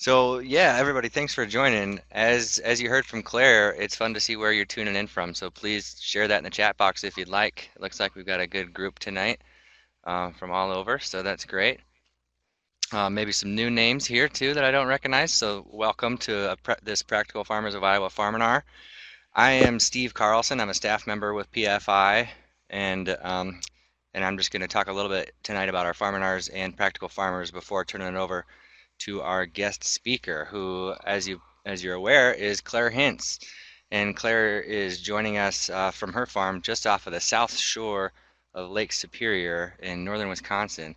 So yeah, everybody, thanks for joining. As you heard from Claire, it's fun to see where you're tuning in from. So please share that in the chat box if you'd like. It looks like we've got a good group tonight from all over, so that's great. Maybe some new names here too that I don't recognize. So welcome to this Practical Farmers of Iowa Farminar. I am Steve Carlson. I'm a staff member with PFI, and I'm just going to talk a little bit tonight about our Farminars and practical farmers before turning it over to our guest speaker, who, as you're aware, is Clare Hintz. And Claire is joining us from her farm just off of the south shore of Lake Superior in northern Wisconsin,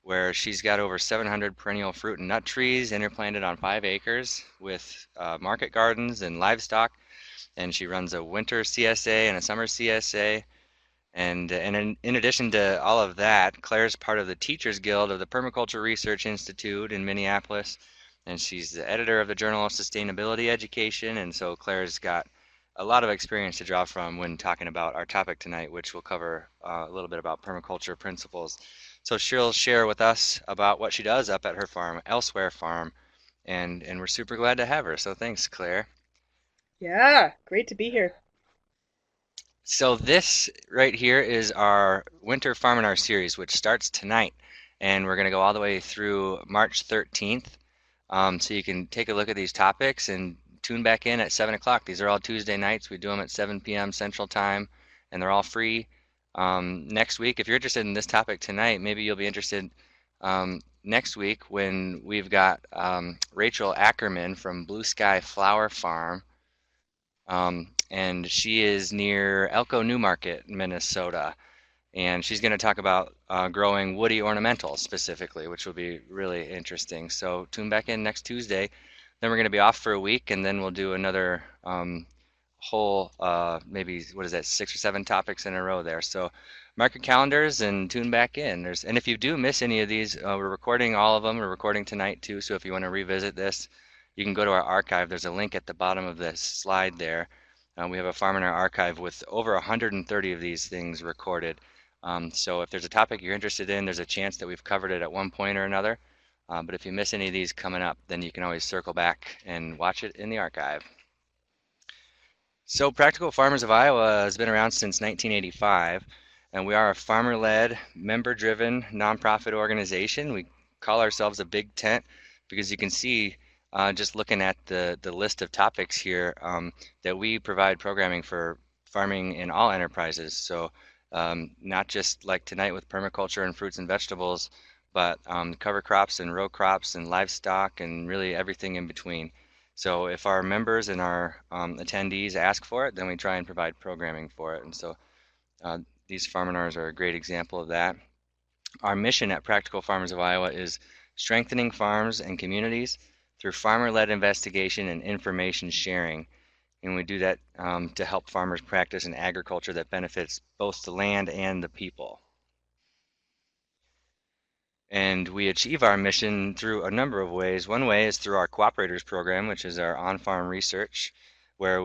where she's got over 700 perennial fruit and nut trees interplanted on 5 acres with market gardens and livestock. And she runs a winter CSA and a summer CSA. And in addition to all of that, Claire's part of the Teachers Guild of the Permaculture Research Institute in Minneapolis, and she's the editor of the Journal of Sustainability Education. And so Claire's got a lot of experience to draw from when talking about our topic tonight, which will cover a little bit about permaculture principles. So she'll share with us about what she does up at her farm, Elsewhere Farm, and we're super glad to have her. So thanks, Claire. Yeah, great to be here. So this right here is our Winter Farminar series, which starts tonight, and we're going to go all the way through March 13th. So you can take a look at these topics and tune back in at 7 o'clock. These are all Tuesday nights. We do them at 7 p.m. Central Time, and they're all free. Next week, if you're interested in this topic tonight, maybe you'll be interested next week when we've got Rachel Ackerman from Blue Sky Flower Farm, and she is near Elko, Newmarket, Minnesota. And she's going to talk about growing woody ornamentals specifically, which will be really interesting. So tune back in next Tuesday. Then we're going to be off for a week, and then we'll do another whole, maybe, what is that, 6 or 7 topics in a row there. So mark your calendars and tune back in. And if you do miss any of these, we're recording all of them. We're recording tonight too, so if you want to revisit this, you can go to our archive. There's a link at the bottom of this slide there. We have a Farminar archive with over 130 of these things recorded. So if there's a topic you're interested in, there's a chance that we've covered it at one point or another. But if you miss any of these coming up, then you can always circle back and watch it in the archive. So Practical Farmers of Iowa has been around since 1985, and we are a farmer-led, member-driven nonprofit organization. We call ourselves a big tent because you can see just looking at the list of topics here that we provide programming for farming in all enterprises. So not just like tonight with permaculture and fruits and vegetables, but cover crops and row crops and livestock and really everything in between. So if our members and our attendees ask for it, then we try and provide programming for it. And so these Farminars are a great example of that. Our mission at Practical Farmers of Iowa is strengthening farms and communities through farmer-led investigation and information sharing. And we do that to help farmers practice an agriculture that benefits both the land and the people. And we achieve our mission through a number of ways. One way is through our cooperators program, which is our on-farm research, where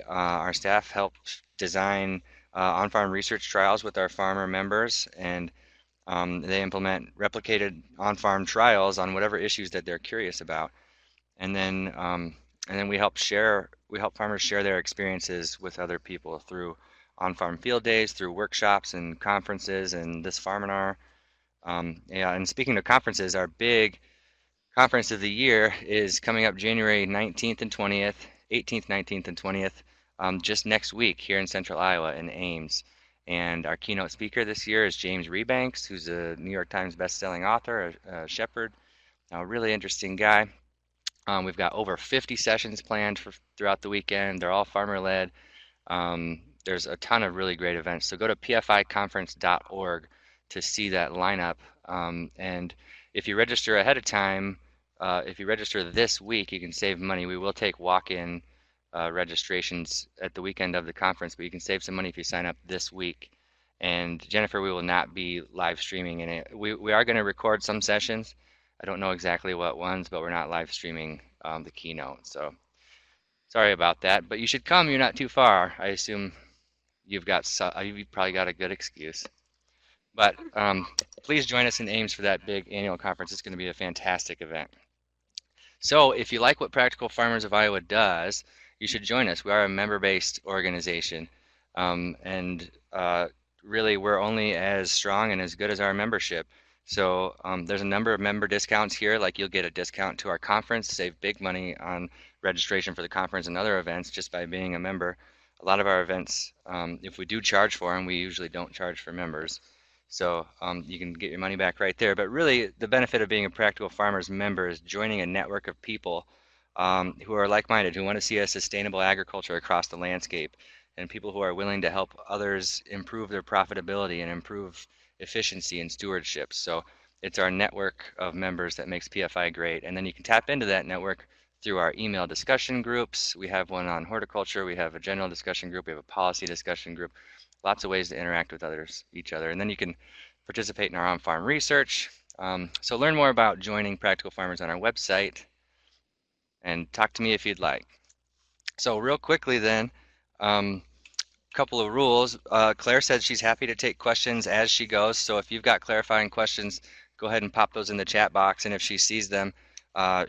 our staff help design on-farm research trials with our farmer members, and they implement replicated on-farm trials on whatever issues that they're curious about. And then we help farmers share their experiences with other people through on-farm field days, through workshops and conferences, and this Farminar. Yeah, and speaking of conferences, our big conference of the year is coming up January 19th and 20th, 18th, 19th, and 20th, just next week here in Central Iowa in Ames. And our keynote speaker this year is James Rebanks, who's a New York Times best-selling author, a shepherd, a really interesting guy. We've got over 50 sessions planned throughout the weekend. They're all farmer-led. There's a ton of really great events. So go to pficonference.org to see that lineup. And if you register ahead of time, if you register this week, you can save money. We will take walk-in registrations at the weekend of the conference, but you can save some money if you sign up this week. And Jennifer, we will not be live streaming in it. We are going to record some sessions. I don't know exactly what ones, but we're not live streaming the keynote. So sorry about that, but you should come. You're not too far. I assume you've probably got a good excuse. But please join us in Ames for that big annual conference. It's going to be a fantastic event. So if you like what Practical Farmers of Iowa does, you should join us. We are a member-based organization, and really we're only as strong and as good as our membership. So there's a number of member discounts here, like you'll get a discount to our conference, save big money on registration for the conference and other events just by being a member. A lot of our events, if we do charge for them, we usually don't charge for members. So you can get your money back right there. But really, the benefit of being a Practical Farmers member is joining a network of people who are like-minded, who want to see a sustainable agriculture across the landscape, and people who are willing to help others improve their profitability and improve efficiency and stewardship. So it's our network of members that makes PFI great. And then you can tap into that network through our email discussion groups. We have one on horticulture, we have a general discussion group, we have a policy discussion group, lots of ways to interact with each other. And then you can participate in our on-farm research. So learn more about joining Practical Farmers on our website and talk to me if you'd like. So real quickly then, couple of rules. Claire said she's happy to take questions as she goes. So if you've got clarifying questions, go ahead and pop those in the chat box. And if she sees them,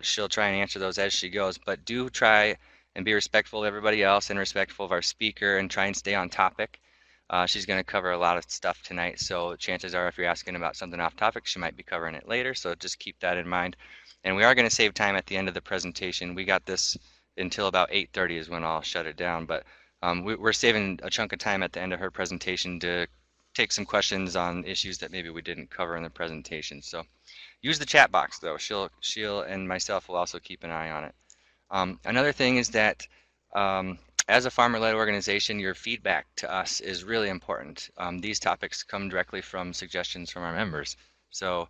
she'll try and answer those as she goes. But do try and be respectful of everybody else and respectful of our speaker and try and stay on topic. She's going to cover a lot of stuff tonight, so chances are if you're asking about something off topic, she might be covering it later, so just keep that in mind. And we are going to save time at the end of the presentation. We got this until about 8:30 is when I'll shut it down, but we're saving a chunk of time at the end of her presentation to take some questions on issues that maybe we didn't cover in the presentation. So use the chat box though. She'll and myself will also keep an eye on it. Another thing is that as a farmer-led organization, your feedback to us is really important. These topics come directly from suggestions from our members. So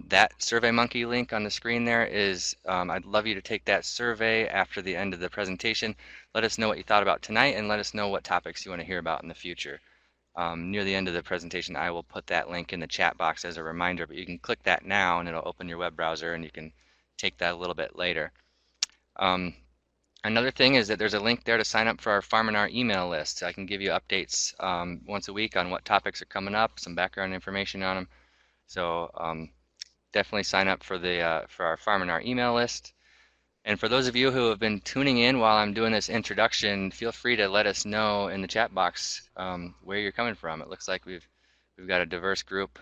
that SurveyMonkey link on the screen there is, I'd love you to take that survey after the end of the presentation. Let us know what you thought about tonight and let us know what topics you want to hear about in the future. Near the end of the presentation, I will put that link in the chat box as a reminder, but you can click that now and it'll open your web browser and you can take that a little bit later. Another thing is that there's a link there to sign up for our Farminar email list. I can give you updates once a week on what topics are coming up, some background information on them. So definitely sign up for our Farminar email list. And for those of you who have been tuning in while I'm doing this introduction, feel free to let us know in the chat box where you're coming from. It looks like we've got a diverse group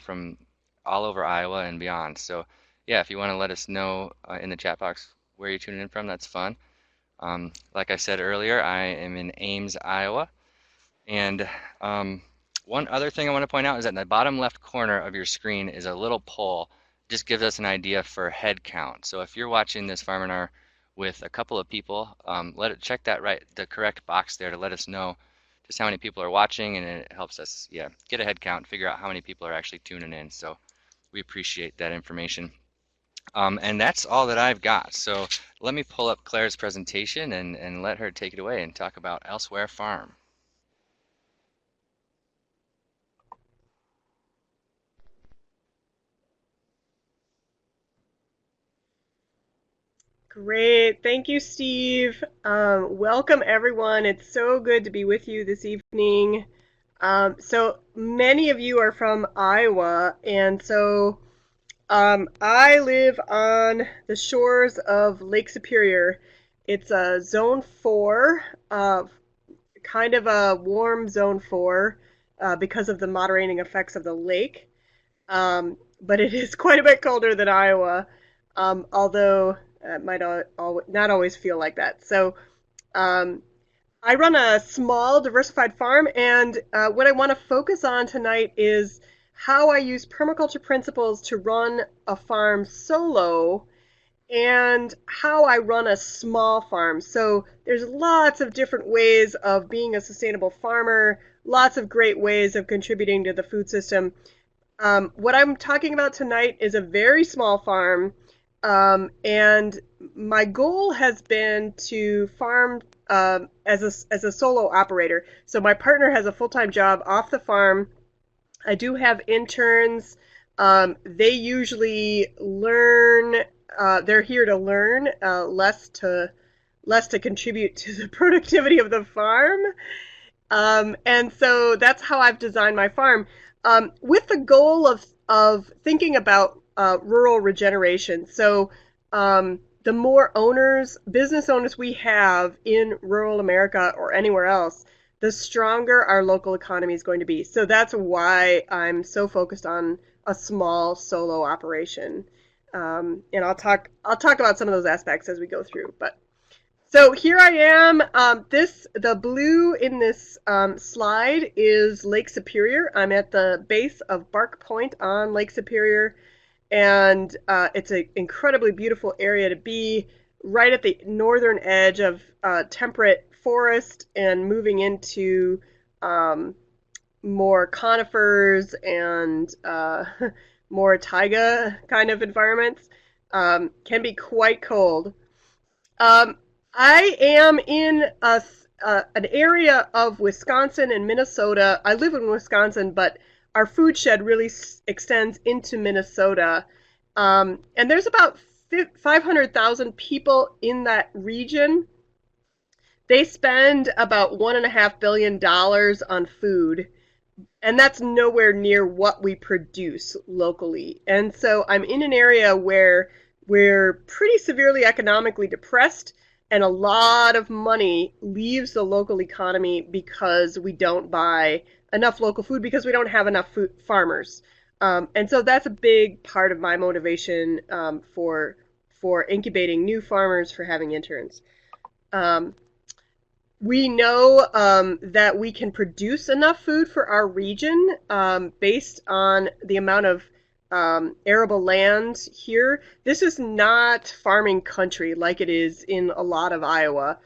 from all over Iowa and beyond. So yeah, if you want to let us know in the chat box where you're tuning in from, that's fun. Like I said earlier, I am in Ames, Iowa. And one other thing I want to point out is that in the bottom left corner of your screen is a little poll. Just gives us an idea for head count. So if you're watching this Farminar with a couple of people, check the correct box there to let us know just how many people are watching, and it helps us, get a head count, figure out how many people are actually tuning in. So we appreciate that information. And that's all that I've got. So let me pull up Claire's presentation and let her take it away and talk about Elsewhere Farm. Great. Thank you, Steve. Welcome, everyone. It's so good to be with you this evening. So many of you are from Iowa, and so I live on the shores of Lake Superior. It's a zone 4, kind of a warm zone 4 because of the moderating effects of the lake. But it is quite a bit colder than Iowa, although it might not always feel like that. So I run a small diversified farm, and what I want to focus on tonight is how I use permaculture principles to run a farm solo and how I run a small farm. So there's lots of different ways of being a sustainable farmer, lots of great ways of contributing to the food system. What I'm talking about tonight is a very small farm, and my goal has been to farm as a solo operator. So my partner has a full-time job off the farm. I do have interns. They usually learn. They're here to learn, less to contribute to the productivity of the farm. And so that's how I've designed my farm, with the goal of thinking about rural regeneration. So the more business owners we have in rural America or anywhere else, the stronger our local economy is going to be. So that's why I'm so focused on a small solo operation. And I'll talk about some of those aspects as we go through. But so here I am. The blue in this slide is Lake Superior. I'm at the base of Bark Point on Lake Superior, and it's an incredibly beautiful area to be, right at the northern edge of temperate forest and moving into um, more conifers and more taiga kind of environments. Can be quite cold. Um, I am in an area of Wisconsin and Minnesota. I live in Wisconsin, but our food shed really extends into Minnesota. And there's about 500,000 people in that region. They spend about $1.5 billion on food, and that's nowhere near what we produce locally. And so I'm in an area where we're pretty severely economically depressed, and a lot of money leaves the local economy because we don't buy enough local food because we don't have enough farmers. And so that's a big part of my motivation for incubating new farmers, for having interns. Um, we know that we can produce enough food for our region based on the amount of arable land here. This is not farming country like it is in a lot of Iowa.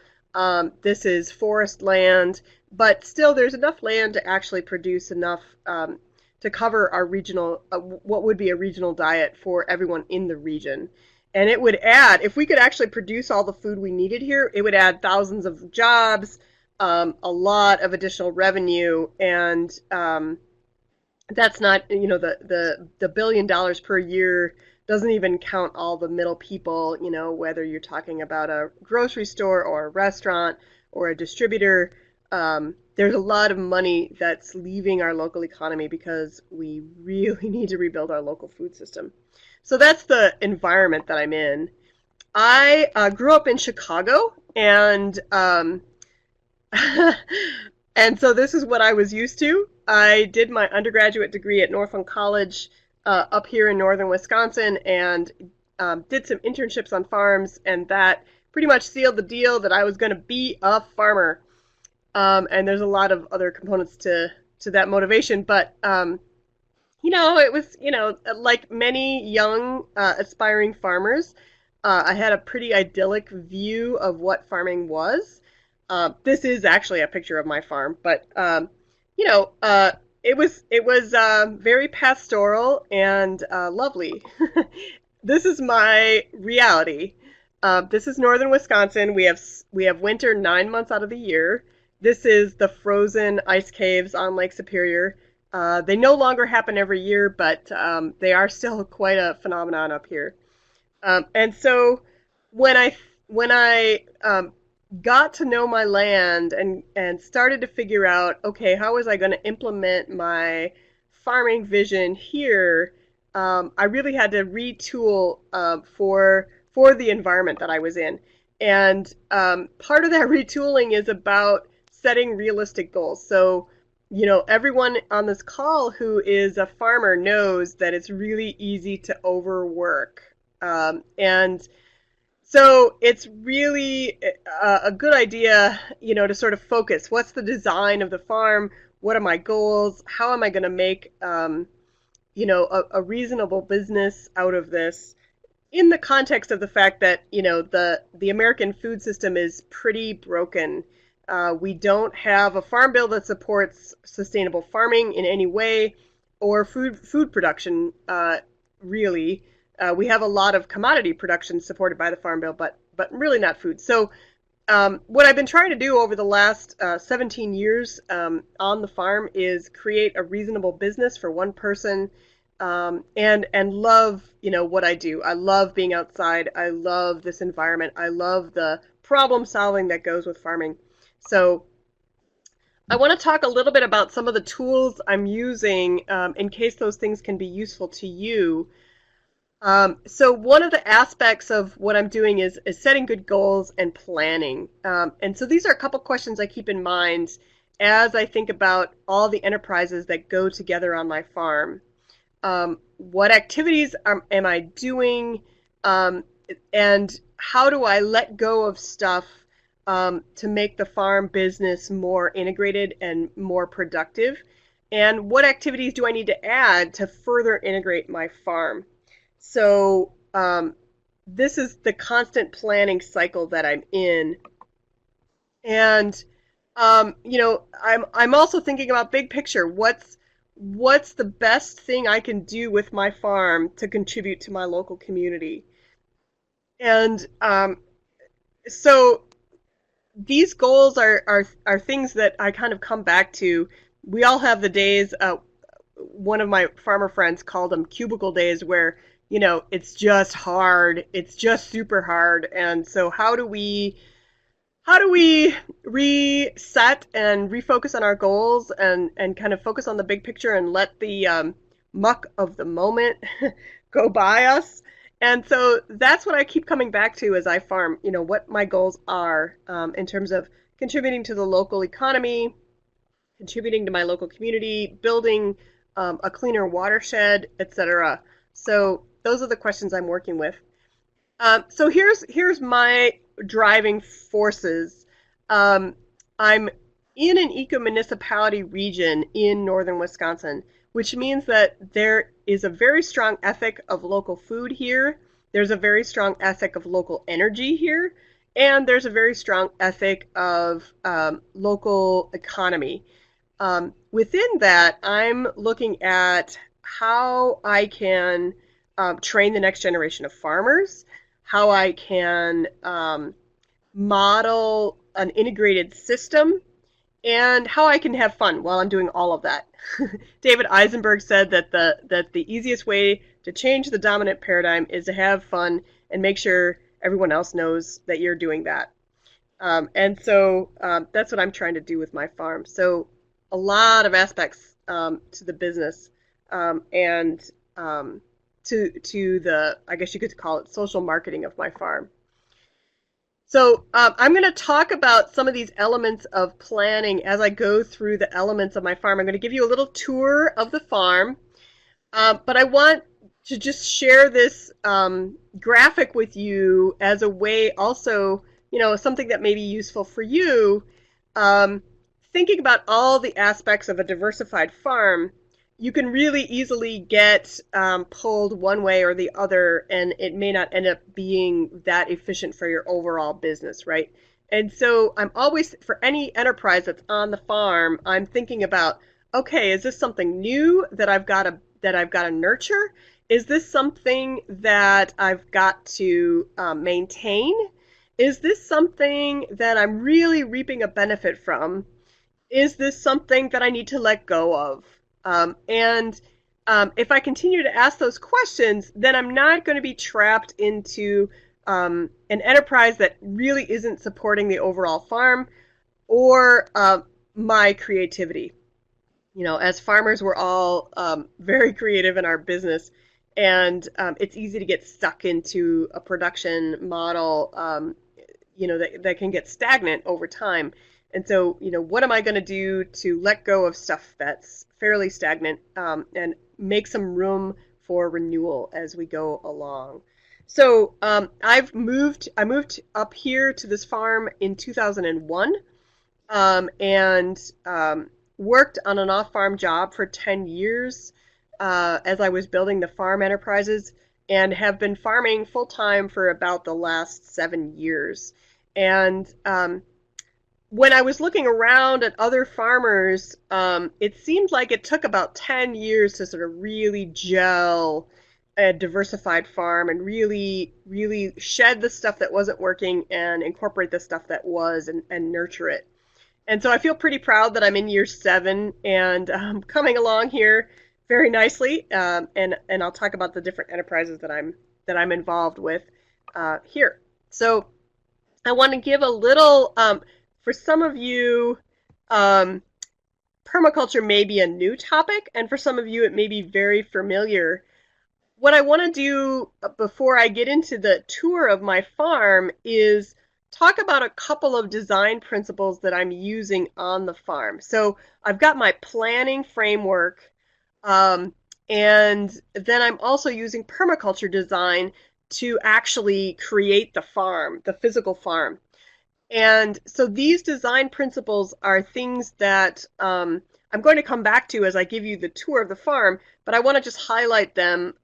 This is forest land, but still there's enough land to actually produce enough to cover our regional, what would be a regional diet for everyone in the region. And it would add, if we could actually produce all the food we needed here, it would add thousands of jobs, a lot of additional revenue, and that's not, the $1 billion per year doesn't even count all the middle people, whether you're talking about a grocery store or a restaurant or a distributor. There's a lot of money that's leaving our local economy because we really need to rebuild our local food system. So that's the environment that I'm in. I grew up in Chicago, and and so this is what I was used to. I did my undergraduate degree at Northland College up here in northern Wisconsin, and did some internships on farms, and that pretty much sealed the deal that I was going to be a farmer. And there's a lot of other components to that motivation, but it was, like many young aspiring farmers, I had a pretty idyllic view of what farming was. This is actually a picture of my farm, but it was very pastoral and lovely. This is my reality. This is northern Wisconsin. We have winter 9 months out of the year. This is the frozen ice caves on Lake Superior. They no longer happen every year, but they are still quite a phenomenon up here. And so when I got to know my land and started to figure out, okay, how was I going to implement my farming vision here, I really had to retool for the environment that I was in. And part of that retooling is about setting realistic goals. So, everyone on this call who is a farmer knows that it's really easy to overwork. And so it's really a good idea, to sort of focus. What's the design of the farm? What are my goals? How am I going to make, a reasonable business out of this? In the context of the fact that, the American food system is pretty broken. We don't have a farm bill that supports sustainable farming in any way, or food production, really. We have a lot of commodity production supported by the farm bill, but really not food. So what I've been trying to do over the last 17 years on the farm is create a reasonable business for one person, and love, what I do. I love being outside. I love this environment. I love the problem solving that goes with farming. So I want to talk a little bit about some of the tools I'm using in case those things can be useful to you. So one of the aspects of what I'm doing is setting good goals and planning. And so these are a couple questions I keep in mind as I think about all the enterprises that go together on my farm. What activities am I doing? Um, and how do I let go of stuff to make the farm business more integrated and more productive? And what activities do I need to add to further integrate my farm? So this is the constant planning cycle that I'm in, and I'm also thinking about big picture. What's the best thing I can do with my farm to contribute to my local community? And so these goals are things that I kind of come back to. We all have the days. One of my farmer friends called them cubicle days, where it's just hard. It's just super hard. And so how do we reset and refocus on our goals and kind of focus on the big picture and let the muck of the moment go by us? And so that's what I keep coming back to as I farm, what my goals are in terms of contributing to the local economy, contributing to my local community, building a cleaner watershed, etc. So those are the questions I'm working with. So here's my driving forces. I'm in an eco-municipality region in northern Wisconsin, which means that there is a very strong ethic of local food here. There's a very strong ethic of local energy here, and there's a very strong ethic of local economy. Within that, I'm looking at how I can train the next generation of farmers, how I can model an integrated system, and how I can have fun while I'm doing all of that. David Eisenberg said that the easiest way to change the dominant paradigm is to have fun and make sure everyone else knows that you're doing that. And so that's what I'm trying to do with my farm. So a lot of aspects to the business and to the, I guess you could call it, social marketing of my farm. So I'm going to talk about some of these elements of planning as I go through the elements of my farm. I'm going to give you a little tour of the farm, but I want to just share this graphic with you as a way also, something that may be useful for you. Thinking about all the aspects of a diversified farm, you can really easily get pulled one way or the other, and it may not end up being that efficient for your overall business, right? And so I'm always, for any enterprise that's on the farm, I'm thinking about, okay, is this something new that I've got to nurture? Is this something that I've got to maintain? Is this something that I'm really reaping a benefit from? Is this something that I need to let go of? And if I continue to ask those questions, then I'm not going to be trapped into an enterprise that really isn't supporting the overall farm or my creativity. As farmers, we're all very creative in our business, and it's easy to get stuck into a production model, that can get stagnant over time. And so, what am I going to do to let go of stuff that's fairly stagnant and make some room for renewal as we go along? So I moved up here to this farm in 2001 and worked on an off-farm job for 10 years as I was building the farm enterprises, and have been farming full-time for about the last 7 years. And when I was looking around at other farmers, it seemed like it took about 10 years to sort of really gel a diversified farm and really, really shed the stuff that wasn't working and incorporate the stuff that was, and nurture it. And so I feel pretty proud that I'm in year 7 and coming along here very nicely. And I'll talk about the different enterprises that I'm involved with here. So I want to give a little. For some of you, permaculture may be a new topic, and for some of you, it may be very familiar. what I want to do before I get into the tour of my farm is talk about a couple of design principles that I'm using on the farm. So I've got my planning framework, um, and then I'm also using permaculture design to actually create the farm, the physical farm. And so these design principles are things that I'm going to come back to as I give you the tour of the farm, but I want to just highlight them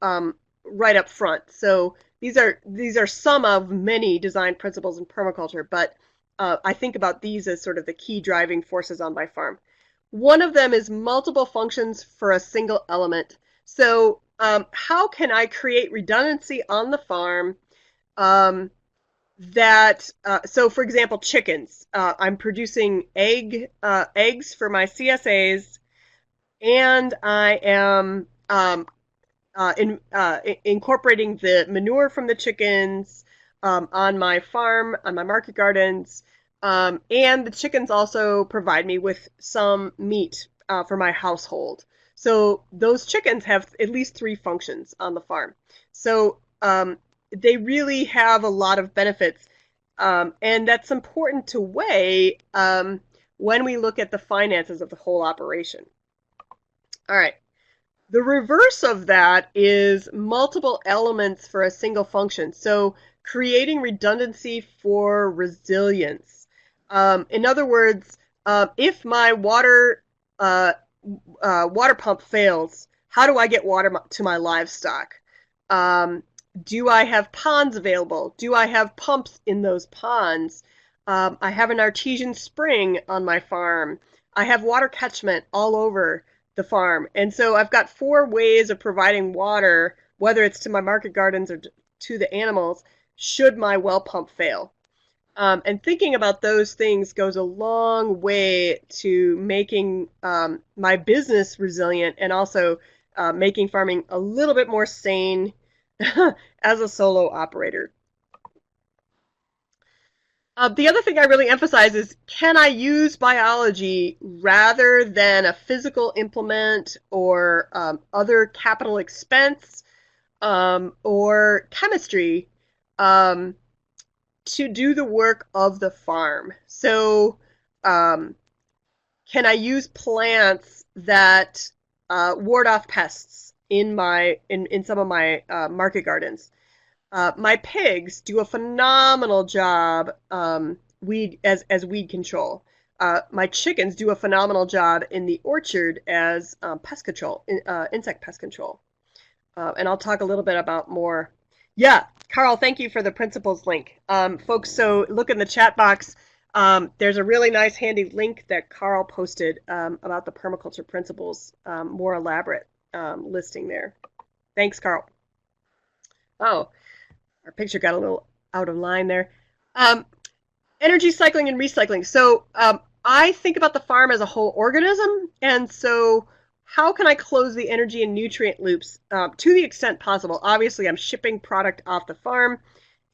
right up front. So these are some of many design principles in permaculture, but I think about these as sort of the key driving forces on my farm. One of them is multiple functions for a single element. So how can I create redundancy on the farm? Um, so for example, chickens. I'm producing eggs for my CSAs, and I am incorporating the manure from the chickens on my farm, on my market gardens, and the chickens also provide me with some meat for my household. So those chickens have at least three functions on the farm. So they really have a lot of benefits, and that's important to weigh when we look at the finances of the whole operation. All right. The reverse of that is multiple elements for a single function. So creating redundancy for resilience. In other words, if my water pump fails, how do I get water to my livestock? Do I have ponds available? Do I have pumps in those ponds? I have an artesian spring on my farm. I have water catchment all over the farm. And so I've got four ways of providing water, whether it's to my market gardens or to the animals, should my well pump fail. And thinking about those things goes a long way to making my business resilient and also making farming a little bit more sane as a solo operator. The other thing I really emphasize is, can I use biology rather than a physical implement or other capital expense or chemistry to do the work of the farm? So can I use plants that ward off pests in some of my market gardens? My pigs do a phenomenal job as weed control. My chickens do a phenomenal job in the orchard as pest control, insect pest control. And I'll talk a little bit about more. Yeah, Carl, thank you for the principles link. Folks, so look in the chat box. There's a really nice handy link that Carl posted about the permaculture principles, more elaborate listing there. Thanks, Carl. Oh, our picture got a little out of line there. Energy cycling and recycling. So I think about the farm as a whole organism, and so how can I close the energy and nutrient loops to the extent possible? Obviously, I'm shipping product off the farm,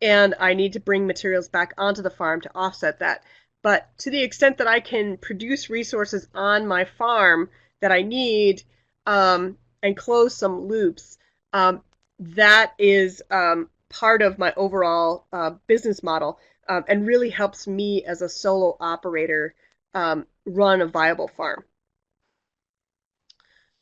and I need to bring materials back onto the farm to offset that. But to the extent that I can produce resources on my farm that I need and close some loops, that is part of my overall business model and really helps me as a solo operator run a viable farm.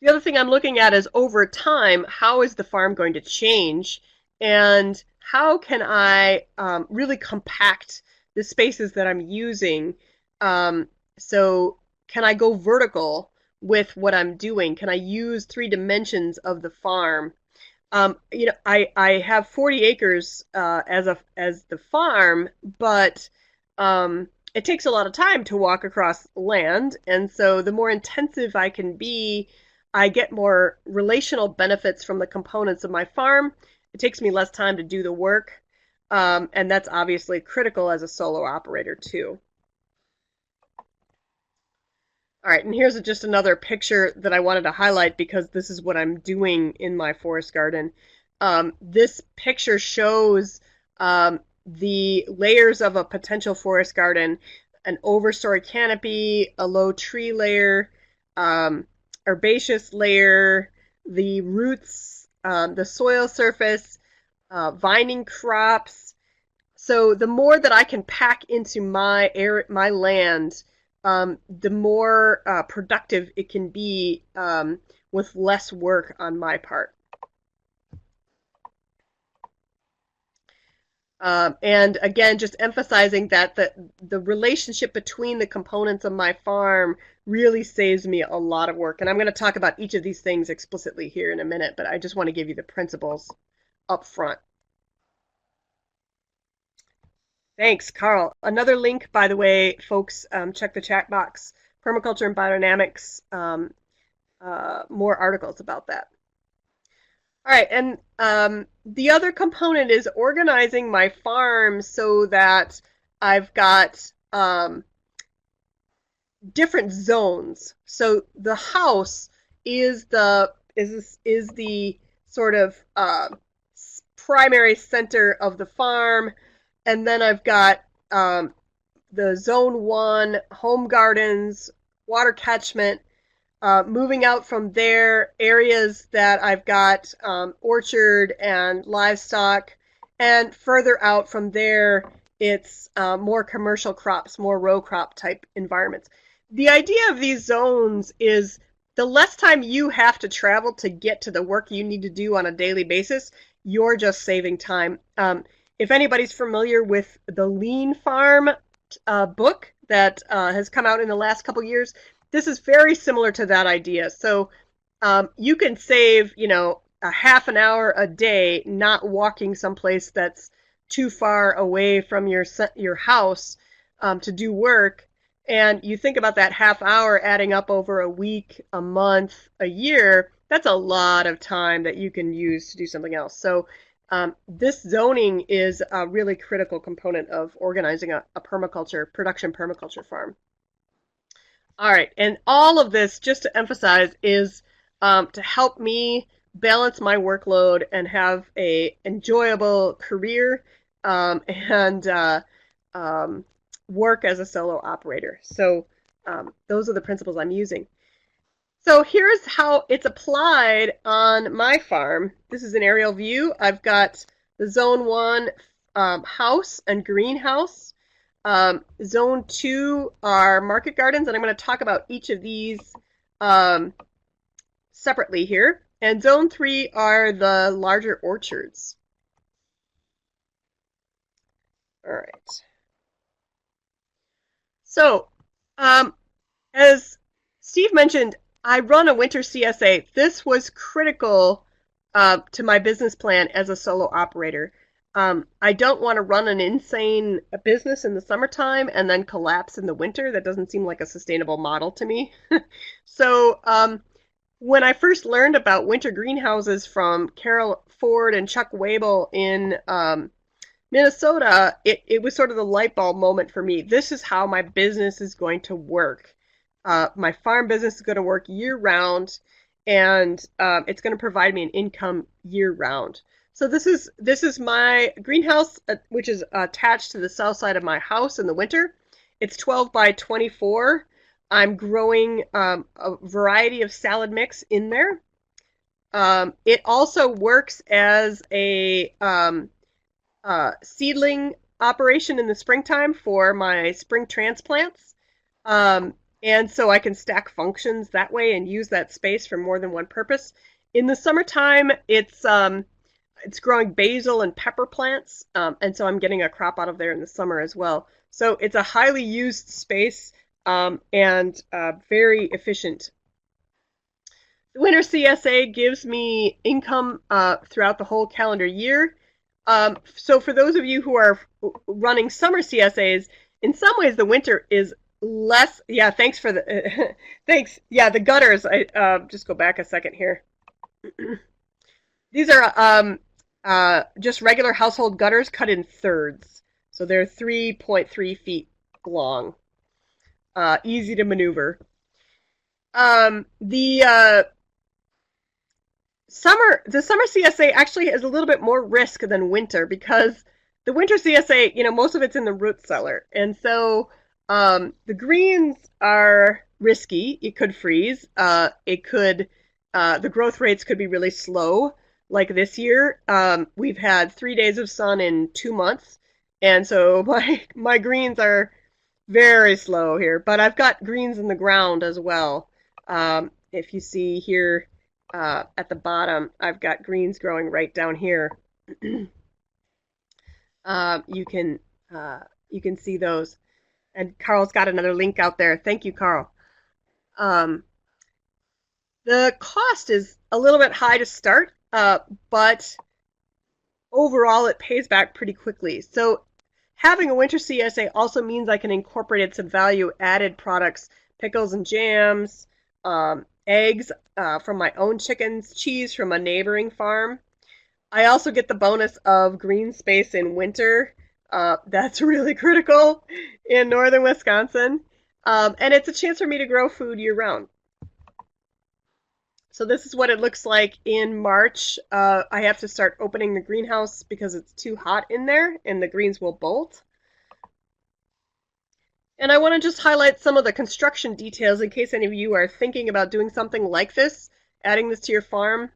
The other thing I'm looking at is, over time, how is the farm going to change, and how can I really compact the spaces that I'm using? So can I go vertical with what I'm doing? Can I use 3 dimensions of the farm? I have 40 acres as the farm, but it takes a lot of time to walk across land, and so the more intensive I can be, I get more relational benefits from the components of my farm. It takes me less time to do the work, and that's obviously critical as a solo operator too. All right, and here's just another picture that I wanted to highlight because this is what I'm doing in my forest garden. This picture shows the layers of a potential forest garden: an overstory canopy, a low tree layer, herbaceous layer, the roots the soil surface, vining crops. So the more that I can pack into my land, the more productive it can be with less work on my part. And again, just emphasizing that the relationship between the components of my farm really saves me a lot of work. And I'm going to talk about each of these things explicitly here in a minute, but I just want to give you the principles up front. Thanks, Carl. Another link, by the way, folks, check the chat box. Permaculture and biodynamics, more articles about that. All right, and the other component is organizing my farm so that I've got different zones. So the house is the sort of primary center of the farm, and then I've got the zone 1 home gardens, water catchment. Moving out from there, areas that I've got orchard and livestock, and further out from there, it's more commercial crops, more row crop type environments. The idea of these zones is the less time you have to travel to get to the work you need to do on a daily basis, you're just saving time. If anybody's familiar with the Lean Farm book that has come out in the last couple years, this is very similar to that idea. So you can save, a half an hour a day not walking someplace that's too far away from your house to do work. And you think about that half hour adding up over a week, a month, a year, that's a lot of time that you can use to do something else. So this zoning is a really critical component of organizing a production permaculture farm. All right, and all of this, just to emphasize, is to help me balance my workload and have a enjoyable career and work as a solo operator. So those are the principles I'm using. So here's how it's applied on my farm. This is an aerial view. I've got the Zone 1 house and greenhouse. Zone 2 are market gardens, and I'm going to talk about each of these separately here. And Zone 3 are the larger orchards. All right. So, as Steve mentioned, I run a winter CSA. This was critical to my business plan as a solo operator. I don't want to run an insane business in the summertime and then collapse in the winter. That doesn't seem like a sustainable model to me. So when I first learned about winter greenhouses from Carol Ford and Chuck Wabel in Minnesota, it was sort of the light bulb moment for me. This is how my business is going to work. My farm business is going to work year-round, and it's going to provide me an income year-round. So this is my greenhouse, which is attached to the south side of my house in the winter. It's 12 by 24. I'm growing a variety of salad mix in there. It also works as a seedling operation in the springtime for my spring transplants. And so I can stack functions that way and use that space for more than one purpose. In the summertime, it's growing basil and pepper plants, and so I'm getting a crop out of there in the summer as well. So it's a highly used space and very efficient. The winter CSA gives me income throughout the whole calendar year. So for those of you who are running summer CSAs, in some ways the winter is less. Yeah, thanks for the thanks. Yeah, the gutters. I just go back a second here. These are just regular household gutters cut in thirds. So they're 3.3 feet long. Easy to maneuver. The summer CSA actually has a little bit more risk than winter, because the winter CSA, most of it's in the root cellar. And so the greens are risky. It could freeze. The growth rates could be really slow. like this year, we've had 3 days of sun in 2 months, and so my greens are very slow here. But I've got greens in the ground as well. If you see here at the bottom, I've got greens growing right down here. uh, you can you can see those. And Carl's got another link out there. Thank you, Carl. Um, the cost is a little bit high to start, but overall it pays back pretty quickly. So having a winter CSA also means I can incorporate some value added products, pickles and jams, eggs from my own chickens, cheese from a neighboring farm. I also get the bonus of green space in winter. That's really critical in northern Wisconsin. And it's a chance for me to grow food year round. So this is what it looks like in March. I have to start opening the greenhouse because it's too hot in there and the greens will bolt. And I want to just highlight some of the construction details in case any of you are thinking about doing something like this, adding this to your farm.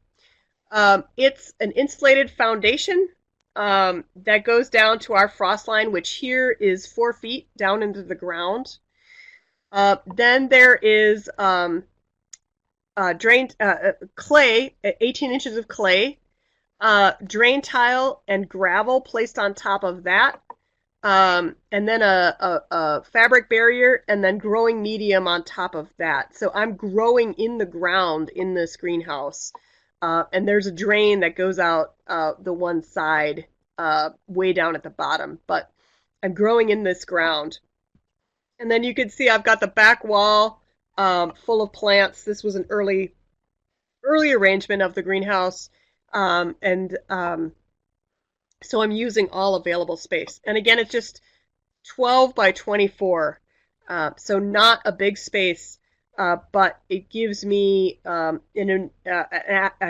It's an insulated foundation that goes down to our frost line, which here is 4 feet down into the ground. Then there is drained clay, 18 inches of clay, drain tile and gravel placed on top of that, and then a fabric barrier, and then growing medium on top of that. So I'm growing in the ground in this greenhouse, and there's a drain that goes out the one side way down at the bottom, but I'm growing in this ground. And then you can see I've got the back wall full of plants. This was an early arrangement of the greenhouse, and so I'm using all available space. And again, it's just 12 by 24, so not a big space, but it gives me a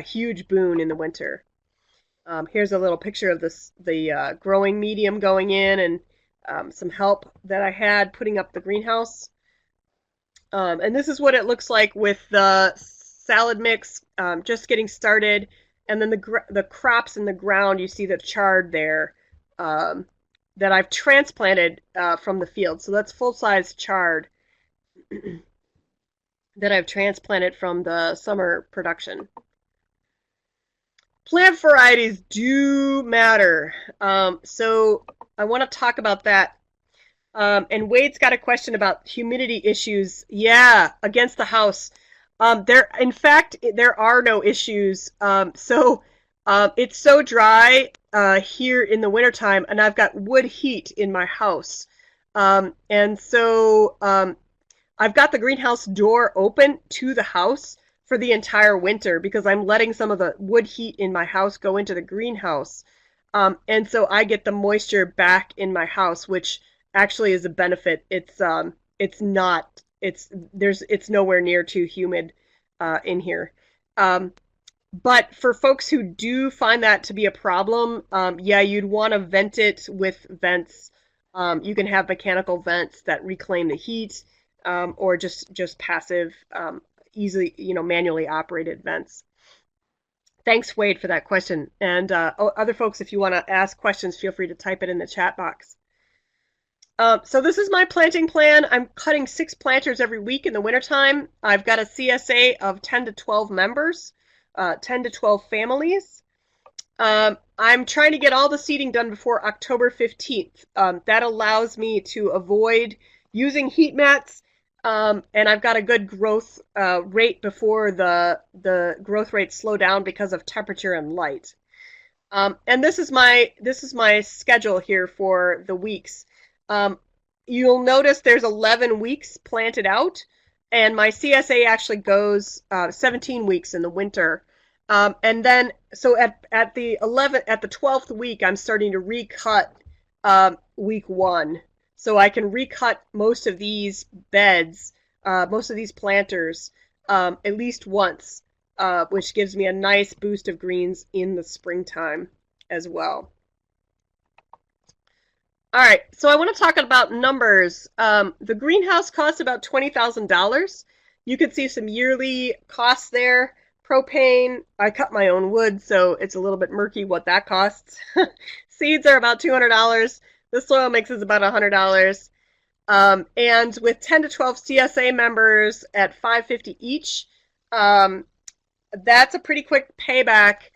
huge boon in the winter. Here's a little picture of the growing medium going in, and some help that I had putting up the greenhouse. And this is what it looks like with the salad mix, just getting started. And then the crops in the ground, you see the chard there that I've transplanted from the field. So that's full-size chard that I've transplanted from the summer production. Plant varieties do matter. So I want to talk about that. And Wade's got a question about humidity issues. Yeah, against the house. In fact, there are no issues. So it's so dry here in the wintertime, and I've got wood heat in my house. And so I've got the greenhouse door open to the house for the entire winter because I'm letting some of the wood heat in my house go into the greenhouse. And so I get the moisture back in my house, which actually is a benefit. It's nowhere near too humid in here. But for folks who do find that to be a problem, yeah, you'd want to vent it with vents. You can have mechanical vents that reclaim the heat, or just passive, easily, manually operated vents. Thanks, Wade, for that question. And other folks, if you want to ask questions, feel free to type it in the chat box. So this is my planting plan. I'm cutting 6 planters every week in the wintertime. I've got a CSA of 10 to 12 members, 10 to 12 families. I'm trying to get all the seeding done before October 15th. That allows me to avoid using heat mats, and I've got a good growth rate before the growth rates slow down because of temperature and light. And this is my schedule here for the weeks. You'll notice there's 11 weeks planted out, and my CSA actually goes 17 weeks in the winter. And then, so at the 12th week, I'm starting to recut week 1. So I can recut most of these beds, most of these planters, at least once, which gives me a nice boost of greens in the springtime as well. All right, so I want to talk about numbers. The greenhouse costs about $20,000. You can see some yearly costs there. Propane, I cut my own wood, so it's a little bit murky what that costs. Seeds are about $200. The soil mix is about $100. And with 10 to 12 CSA members at $550 each, um, that's a pretty quick payback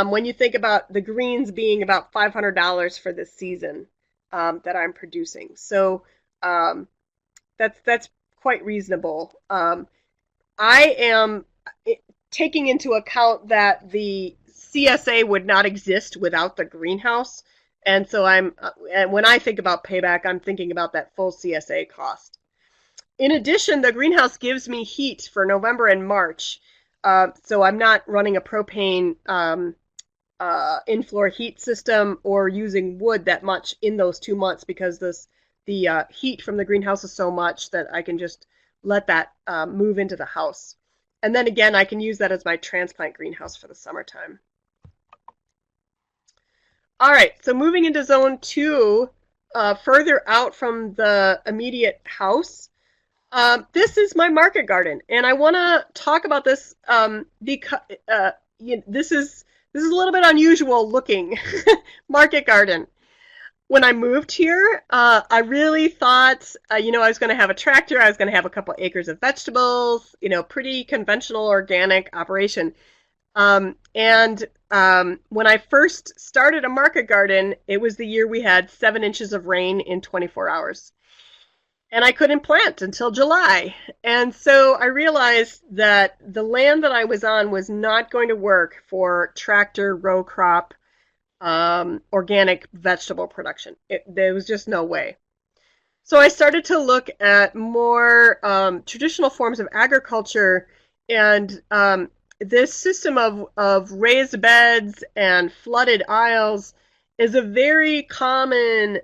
when you think about the greens being about $500 for this season that I'm producing. So um, that's quite reasonable. I am taking into account that the CSA would not exist without the greenhouse, and so and when I think about payback, I'm thinking about that full CSA cost. In addition, the greenhouse gives me heat for November and March, so I'm not running a propane in-floor heat system or using wood that much in those 2 months because the heat from the greenhouse is so much that I can just let that move into the house. And then again, I can use that as my transplant greenhouse for the summertime. All right, so moving into zone 2, further out from the immediate house, this is my market garden, and I want to talk about this because this is a little bit unusual looking market garden. When I moved here, I really thought, I was going to have a tractor, I was going to have a couple acres of vegetables, pretty conventional organic operation. And when I first started a market garden, it was the year we had 7 inches of rain in 24 hours. And I couldn't plant until July. And so I realized that the land that I was on was not going to work for tractor, row crop, organic vegetable production. There was just no way. So I started to look at more traditional forms of agriculture, and this system of raised beds and flooded aisles is a very common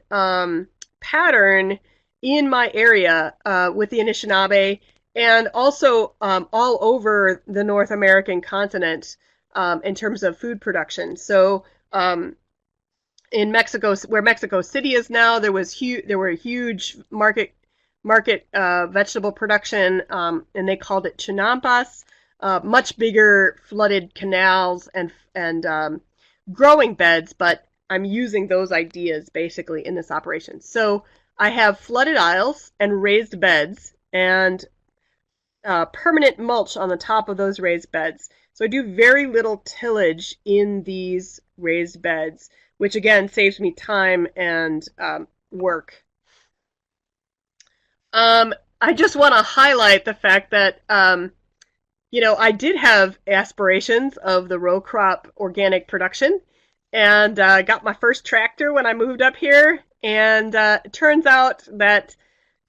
pattern in my area with the Anishinaabe and also all over the North American continent in terms of food production. So in Mexico, where Mexico City is now, there were huge market vegetable production, and they called it chinampas, much bigger flooded canals and growing beds. But I'm using those ideas basically in this operation. So I have flooded aisles and raised beds and permanent mulch on the top of those raised beds. So I do very little tillage in these raised beds, which again saves me time and work. I just want to highlight the fact that, I did have aspirations of the row crop organic production and got my first tractor when I moved up here. And it turns out that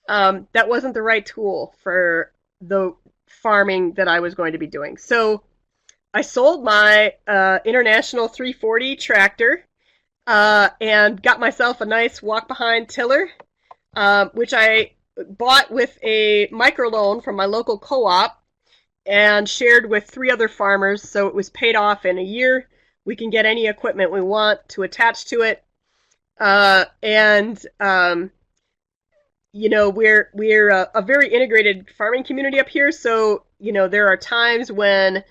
that wasn't the right tool for the farming that I was going to be doing. So I sold my International 340 tractor and got myself a nice walk-behind tiller, which I bought with a microloan from my local co-op and shared with 3 other farmers, so it was paid off in a year. We can get any equipment we want to attach to it. We're a very integrated farming community up here, so there are times when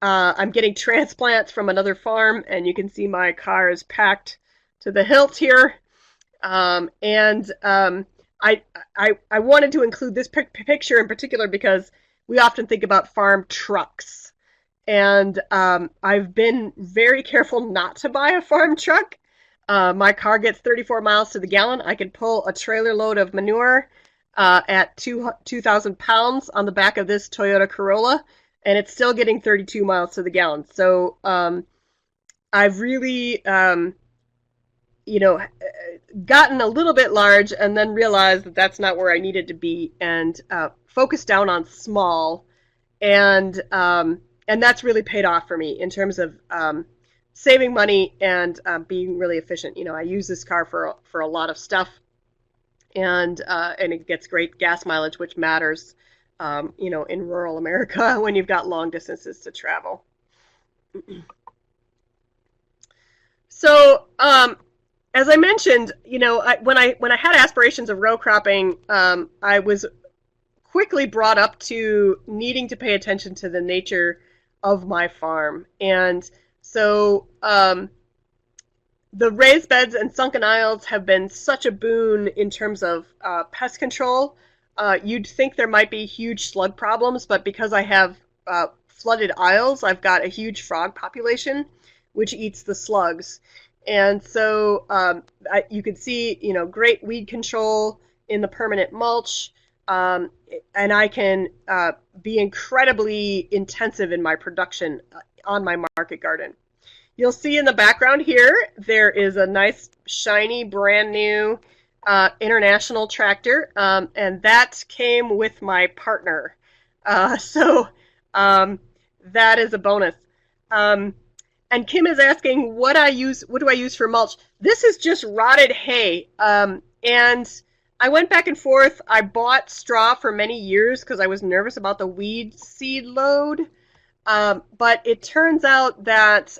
I'm getting transplants from another farm, and you can see my car is packed to the hilt here. I wanted to include this picture in particular because we often think about farm trucks, and I've been very careful not to buy a farm truck. My car gets 34 miles to the gallon. I can pull a trailer load of manure at 2,000 pounds on the back of this Toyota Corolla, and it's still getting 32 miles to the gallon. So I've really, gotten a little bit large and then realized that that's not where I needed to be, and focused down on small, and that's really paid off for me in terms of saving money and being really efficient. I use this car for a lot of stuff, and it gets great gas mileage, which matters, in rural America when you've got long distances to travel. So, as I mentioned, when I had aspirations of row cropping, I was quickly brought up to needing to pay attention to the nature of my farm. And so the raised beds and sunken aisles have been such a boon in terms of pest control. You'd think there might be huge slug problems, but because I have flooded aisles, I've got a huge frog population, which eats the slugs. And so you can see, great weed control in the permanent mulch, and I can be incredibly intensive in my production on my market garden. You'll see in the background here, there is a nice, shiny, brand new international tractor, and that came with my partner. So that is a bonus. And Kim is asking what do I use for mulch? This is just rotted hay. And I went back and forth. I bought straw for many years because I was nervous about the weed seed load. But it turns out that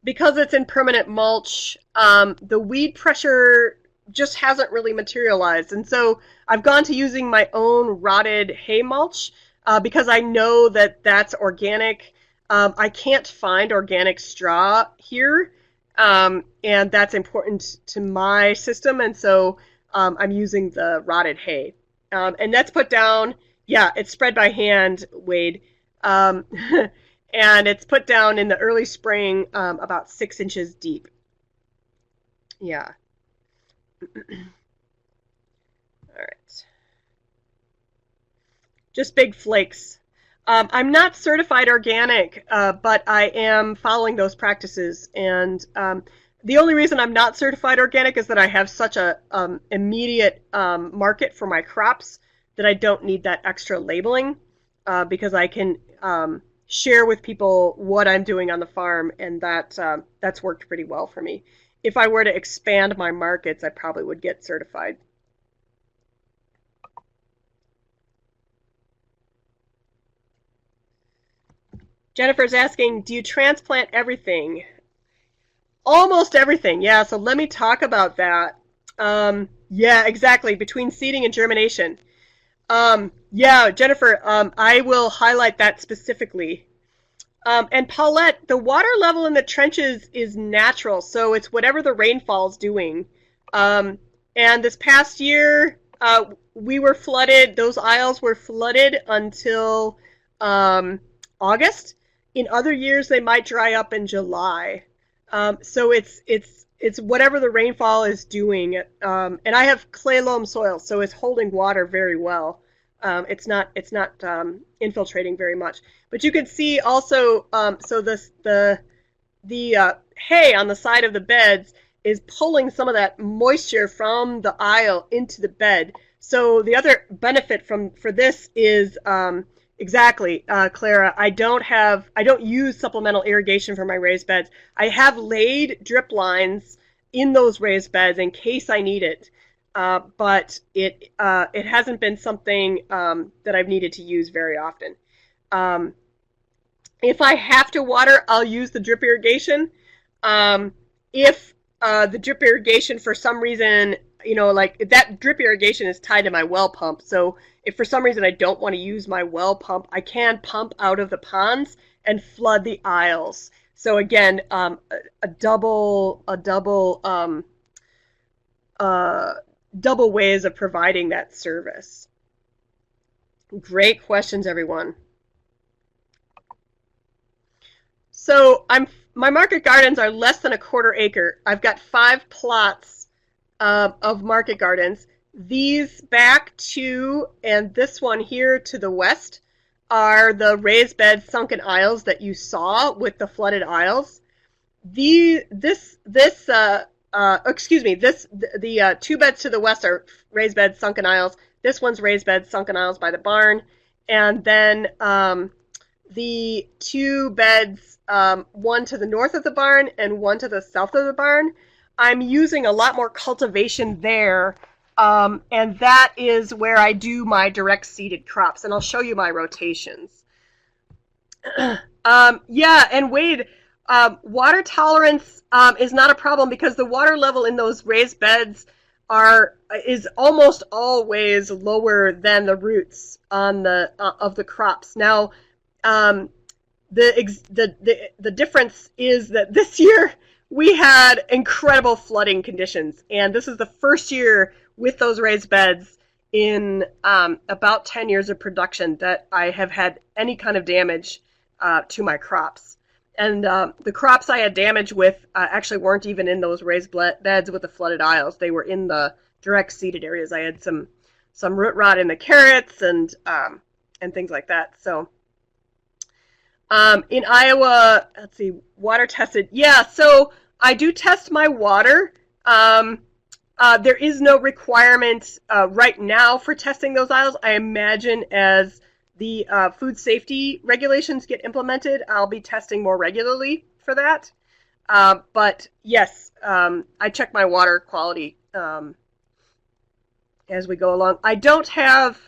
because it's in permanent mulch, the weed pressure just hasn't really materialized. And so I've gone to using my own rotted hay mulch because I know that that's organic. I can't find organic straw here, and that's important to my system. And so I'm using the rotted hay. And that's put down, it's spread by hand, Wade. And it's put down in the early spring, about 6 inches deep. Yeah. All right. Just big flakes. I'm not certified organic, but I am following those practices. And the only reason I'm not certified organic is that I have such a immediate market for my crops that I don't need that extra labeling because I can share with people what I'm doing on the farm, and that's worked pretty well for me. If I were to expand my markets, I probably would get certified. Jennifer's asking, do you transplant everything? Almost everything, yeah. So let me talk about that. Yeah, exactly. Between seeding and germination. Yeah, Jennifer, I will highlight that specifically. And Paulette, the water level in the trenches is natural, so it's whatever the rainfall's doing. And this past year, we were flooded. Those aisles were flooded until August. In other years, they might dry up in July. So it's whatever the rainfall is doing. And I have clay loam soil, so it's holding water very well. It's not infiltrating very much. But you can see also, so the hay on the side of the beds is pulling some of that moisture from the aisle into the bed. So the other benefit for this is exactly, Clara. I don't use supplemental irrigation for my raised beds. I have laid drip lines in those raised beds in case I need it. But it hasn't been something that I've needed to use very often. If I have to water, I'll use the drip irrigation. If the drip irrigation for some reason, like that drip irrigation is tied to my well pump. So if for some reason I don't want to use my well pump, I can pump out of the ponds and flood the aisles. So again, a double ways of providing that service. Great questions, everyone. So my market gardens are less than a quarter acre. I've got 5 plots of market gardens. These back to, and this one here to the west, are the raised bed sunken aisles that you saw with the flooded aisles. The 2 beds to the west are raised bed sunken aisles. This one's raised bed sunken aisles by the barn. And then the 2 beds, one to the north of the barn and one to the south of the barn, I'm using a lot more cultivation there. And that is where I do my direct seeded crops. And I'll show you my rotations. Yeah, and Wade, water tolerance is not a problem because the water level in those raised beds is almost always lower than the roots on of the crops. Now, um, the difference is that this year we had incredible flooding conditions, and this is the first year with those raised beds in about 10 years of production that I have had any kind of damage to my crops. And the crops I had damage with actually weren't even in those raised beds with the flooded aisles. They were in the direct seeded areas. I had some root rot in the carrots and things like that. So in Iowa, let's see, water tested. Yeah, so I do test my water. There is no requirement right now for testing those aisles. I imagine as the food safety regulations get implemented, I'll be testing more regularly for that. But yes, I check my water quality as we go along. I don't have,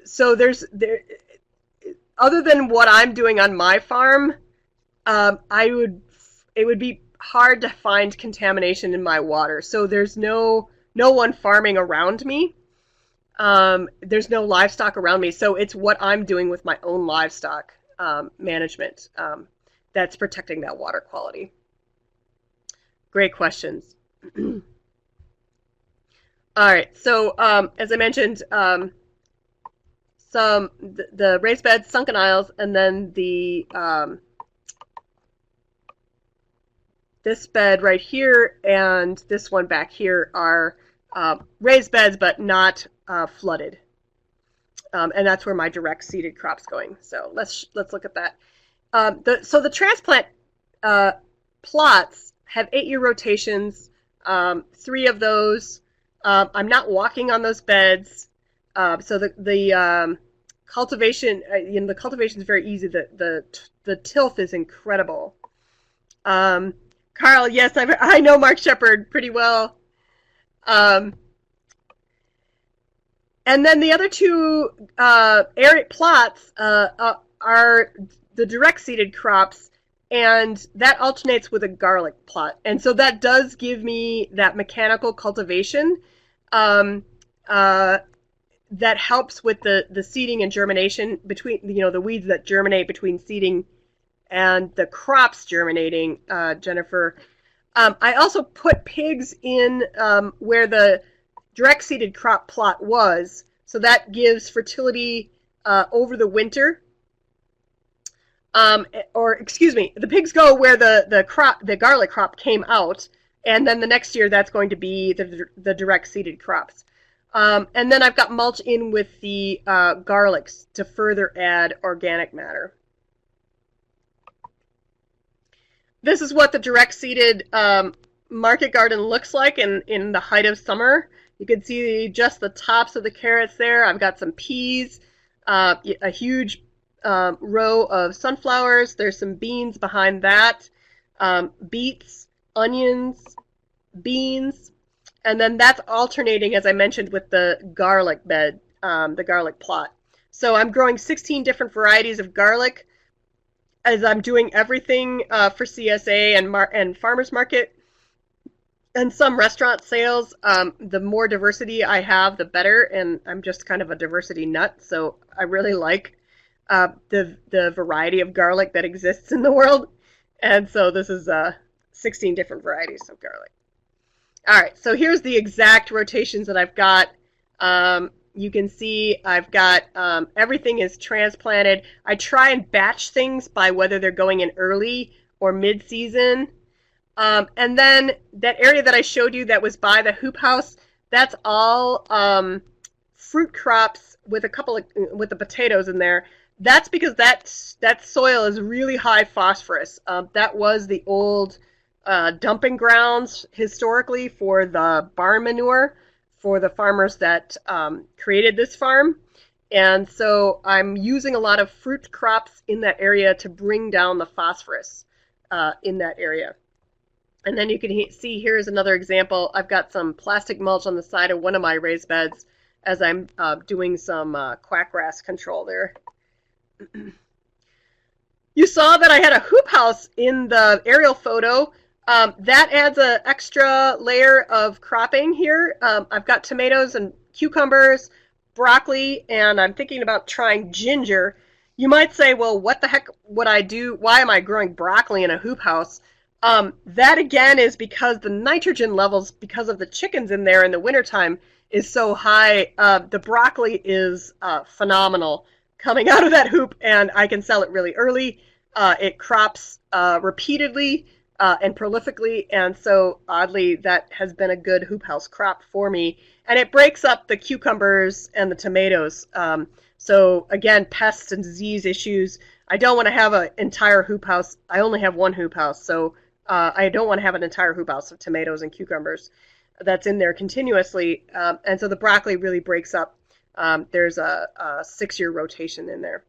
so other than what I'm doing on my farm, it would be hard to find contamination in my water. So there's no one farming around me. There's no livestock around me. So it's what I'm doing with my own livestock management that's protecting that water quality. Great questions. All right. So as I mentioned, the raised beds, sunken aisles, and then the this bed right here and this one back here are raised beds, but not flooded, and that's where my direct seeded crop's going. So let's look at that. So the transplant plots have 8-year rotations. 3 of those, I'm not walking on those beds. So the cultivation, the cultivation is very easy. The tilth is incredible. Carl, yes, I know Mark Shepard pretty well. And then the other 2 area plots are the direct seeded crops, and that alternates with a garlic plot. And so that does give me that mechanical cultivation that helps with the seeding and germination between, the weeds that germinate between seeding and the crops germinating, Jennifer. I also put pigs in where the direct seeded crop plot was, so that gives fertility over the winter. The pigs go where the garlic crop came out, and then the next year that's going to be the direct seeded crops. And then I've got mulch in with the garlics to further add organic matter. This is what the direct seeded market garden looks like in the height of summer. You can see just the tops of the carrots there. I've got some peas, a huge row of sunflowers. There's some beans behind that, beets, onions, beans, and then that's alternating, as I mentioned, with the garlic bed, the garlic plot. So I'm growing 16 different varieties of garlic as I'm doing everything for CSA and farmers market and some restaurant sales. The more diversity I have, the better, and I'm just kind of a diversity nut, so I really like the variety of garlic that exists in the world. And so this is 16 different varieties of garlic. All right, so here's the exact rotations that I've got. You can see I've got everything is transplanted. I try and batch things by whether they're going in early or mid-season. And then that area that I showed you that was by the Hoophouse, that's all fruit crops with with the potatoes in there. That's because that soil is really high phosphorus. That was the old dumping grounds historically for the barn manure for the farmers that created this farm. And so I'm using a lot of fruit crops in that area to bring down the phosphorus in that area. And then you can see here's another example. I've got some plastic mulch on the side of one of my raised beds as I'm doing some quackgrass control there. You saw that I had a hoop house in the aerial photo. That adds an extra layer of cropping here. I've got tomatoes and cucumbers, broccoli and I'm thinking about trying ginger, you might say, well, what the heck would I do? Why am I growing broccoli in a hoop house? That again is because the nitrogen levels, because of the chickens in there in the wintertime, is so high. The broccoli is phenomenal coming out of that hoop, and I can sell it really early. It crops repeatedly and prolifically, and so oddly, that has been a good hoop house crop for me. And it breaks up the cucumbers and the tomatoes. So again, pests and disease issues. I don't want to have an entire hoop house. I only have one hoop house, so I don't want to have an entire hoop house of tomatoes and cucumbers that's in there continuously. And so the broccoli really breaks up. There's a 6-year rotation in there.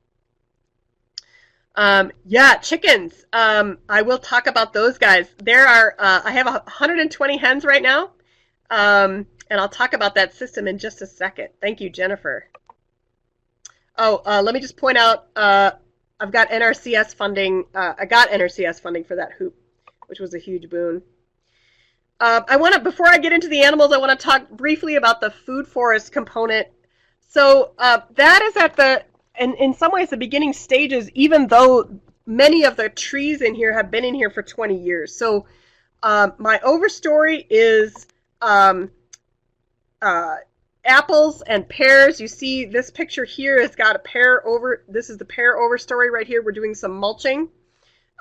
Yeah, chickens. I will talk about those guys. There are, I have 120 hens right now. And I'll talk about that system in just a second. Thank you, Jennifer. Oh, let me just point out, I've got NRCS funding. I got NRCS funding for that hoop, which was a huge boon. Before I get into the animals, I want to talk briefly about the food forest component. So that is at the, in some ways, the beginning stages, even though many of the trees in here have been in here for 20 years. So my overstory is apples and pears. You see this picture here has got a pear over, this is the pear overstory right here. We're doing some mulching.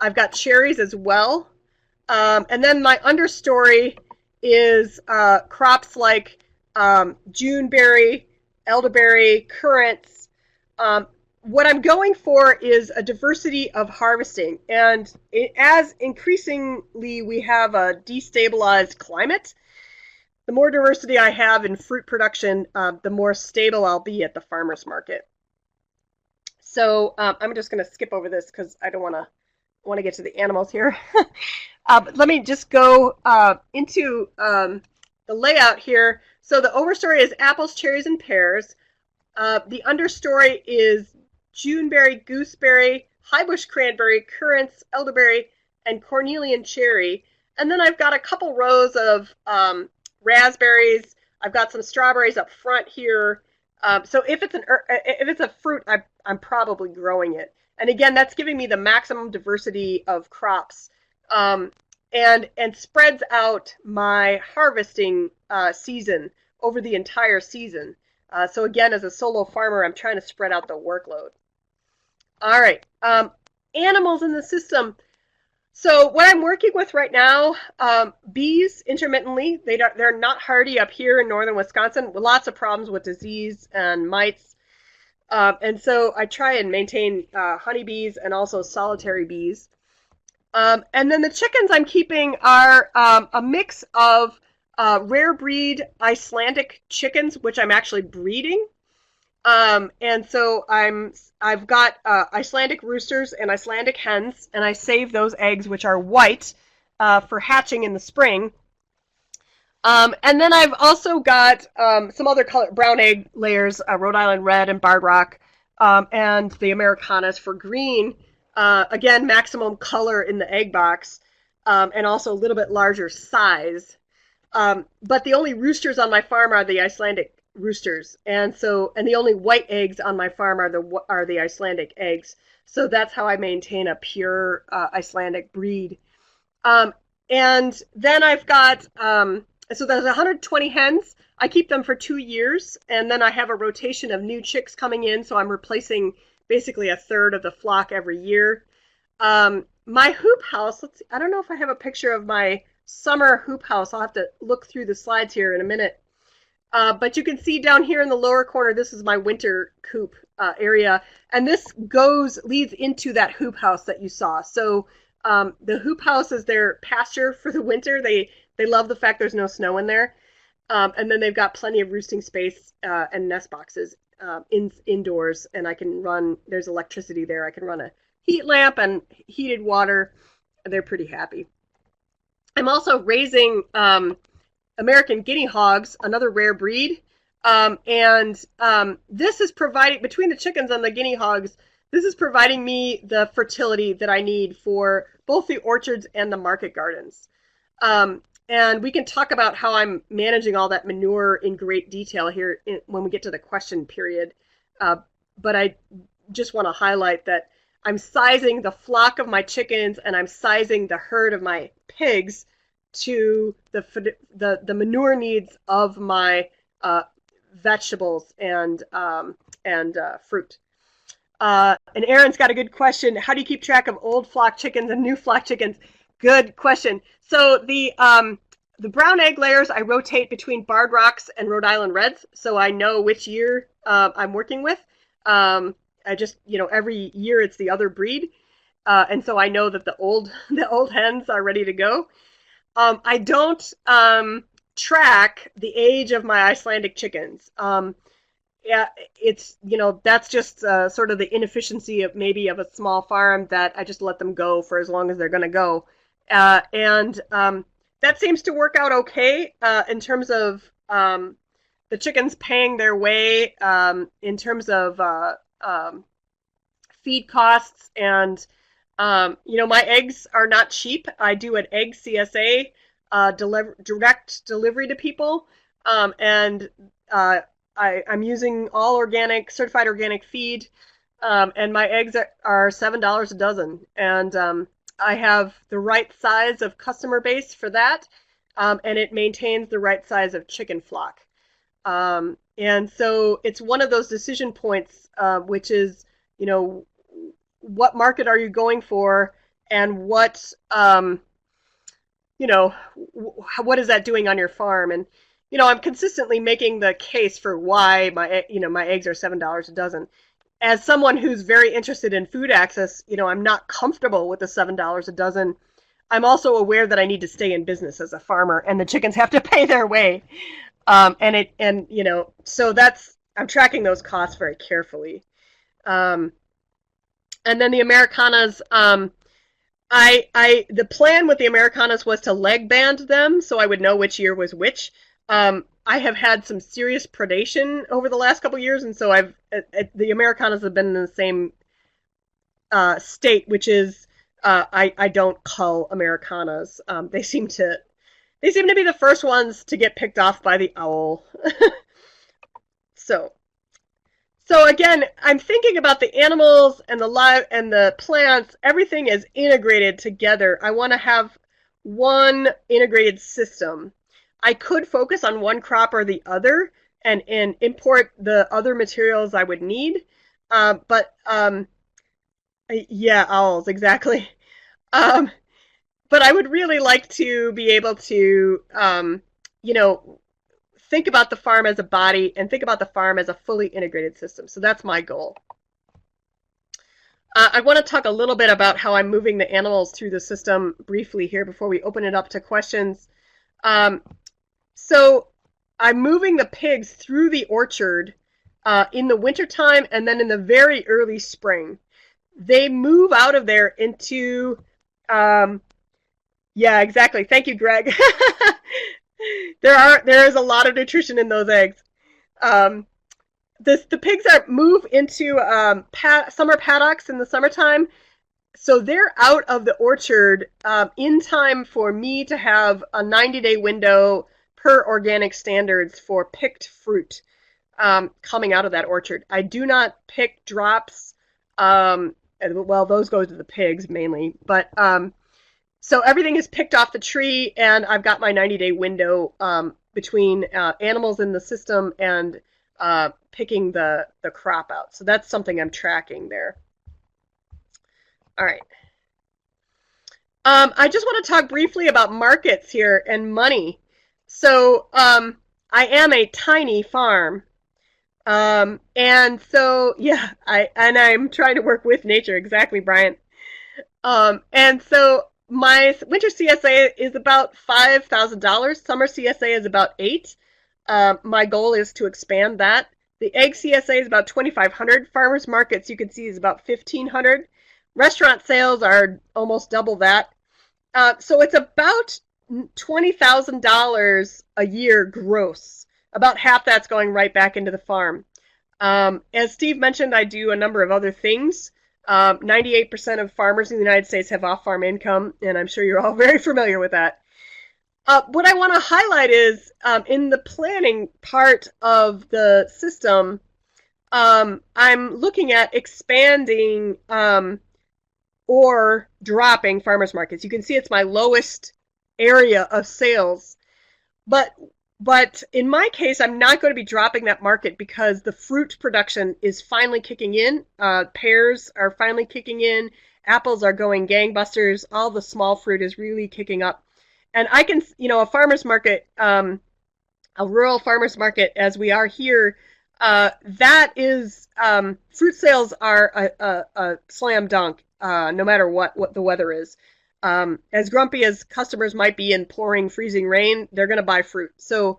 I've got cherries as well. And then my understory is crops like Juneberry, elderberry, currants. What I'm going for is a diversity of harvesting. And as increasingly we have a destabilized climate, the more diversity I have in fruit production, the more stable I'll be at the farmer's market. So I'm just going to skip over this because I don't want to get to the animals here. But let me just go into the layout here. So the overstory is apples, cherries, and pears. The understory is Juneberry, gooseberry, highbush cranberry, currants, elderberry, and cornelian cherry. And then I've got a couple rows of raspberries. I've got some strawberries up front here. So if it's a fruit, I'm probably growing it. And again, that's giving me the maximum diversity of crops, and spreads out my harvesting season over the entire season. So again, as a solo farmer, I'm trying to spread out the workload. All right, animals in the system. So what I'm working with right now, bees intermittently. They're not hardy up here in northern Wisconsin, with lots of problems with disease and mites. And so I try and maintain honeybees and also solitary bees. And then the chickens I'm keeping are a mix of rare breed Icelandic chickens, which I'm actually breeding. And so I've got Icelandic roosters and Icelandic hens, and I save those eggs, which are white, for hatching in the spring. And then I've also got some other brown egg layers, Rhode Island Red and Barred Rock, and the Americanas for green. Again, maximum color in the egg box, and also a little bit larger size. But the only roosters on my farm are the Icelandic roosters, and the only white eggs on my farm are the Icelandic eggs. So that's how I maintain a pure Icelandic breed. And then I've got so there's 120 hens. I keep them for 2 years, and then I have a rotation of new chicks coming in. So I'm replacing basically a third of the flock every year. My hoop house. Let's see, I don't know if I have a picture of my summer hoop house. I'll have to look through the slides here in a minute. But you can see down here in the lower corner, this is my winter coop area, and this leads into that hoop house that you saw. So the hoop house is their pasture for the winter. They love the fact there's no snow in there, and then they've got plenty of roosting space and nest boxes indoors, and I can run. There's electricity there. I can run a heat lamp and heated water. They're pretty happy. I'm also raising American guinea hogs, another rare breed. This is providing, between the chickens and the guinea hogs, this is providing me the fertility that I need for both the orchards and the market gardens. and we can talk about how I'm managing all that manure in great detail here when we get to the question period. But I just want to highlight that I'm sizing the flock of my chickens and I'm sizing the herd of my pigs to the manure needs of my vegetables and fruit. And Aaron's got a good question. How do you keep track of old flock chickens and new flock chickens? Good question. So the brown egg layers I rotate between Barred Rocks and Rhode Island Reds, so I know which year I'm working with. I just, every year it's the other breed, and so I know that the old hens are ready to go. I don't track the age of my Icelandic chickens. Yeah, it's, that's just sort of the inefficiency of maybe of a small farm that I just let them go for as long as they're going to go. And that seems to work out okay in terms of the chickens paying their way, in terms of feed costs. And, my eggs are not cheap. I do an egg CSA, direct delivery to people. And I'm using all organic, certified organic feed, and my eggs are $7 a dozen. And I have the right size of customer base for that, and it maintains the right size of chicken flock. And so it's one of those decision points, which is, what market are you going for, and what, what is that doing on your farm? And I'm consistently making the case for why my eggs are $7 a dozen. As someone who's very interested in food access, I'm not comfortable with the $7 a dozen. I'm also aware that I need to stay in business as a farmer, and the chickens have to pay their way. So I'm tracking those costs very carefully. And then the Americanas, the plan with the Americanas was to leg band them so I would know which year was which. I have had some serious predation over the last couple of years, and so the Americanas have been in the same state, which is I don't cull Americanas. They seem to be the first ones to get picked off by the owl. So again, I'm thinking about the animals and the plants. Everything is integrated together. I want to have one integrated system. I could focus on one crop or the other and import the other materials I would need. Yeah, owls, exactly. But I would really like to be able to, think about the farm as a body and think about the farm as a fully integrated system. So that's my goal. I want to talk a little bit about how I'm moving the animals through the system briefly here before we open it up to questions. So I'm moving the pigs through the orchard in the wintertime and then in the very early spring. They move out of there into, yeah, exactly. Thank you, Greg. There is a lot of nutrition in those eggs. The pigs move into summer paddocks in the summertime, so they're out of the orchard in time for me to have a 90-day window per organic standards for picked fruit coming out of that orchard. I do not pick drops. Well, those go to the pigs mainly, but so everything is picked off the tree, and I've got my 90-day window between animals in the system and picking the crop out. So that's something I'm tracking there. All right. I just want to talk briefly about markets here and money. So I am a tiny farm. And so, yeah, I'm trying to work with nature. Exactly, Brian. And so my winter CSA is about $5,000. Summer CSA is about $8,000. My goal is to expand that. The egg CSA is about $2,500. Farmers markets, you can see, is about $1,500. Restaurant sales are almost double that. So it's about $20,000 a year gross. About half that's going right back into the farm. As Steve mentioned, I do a number of other things. 98% of farmers in the United States have off-farm income, and I'm sure you're all very familiar with that. What I want to highlight is in the planning part of the system, I'm looking at expanding or dropping farmers markets. You can see it's my lowest area of sales, but in my case, I'm not going to be dropping that market because the fruit production is finally kicking in. Pears are finally kicking in. Apples are going gangbusters. All the small fruit is really kicking up. And I can, a farmer's market, a rural farmers market as we are here, that is, fruit sales are a slam dunk, no matter what the weather is. As grumpy as customers might be in pouring, freezing rain, they're going to buy fruit. So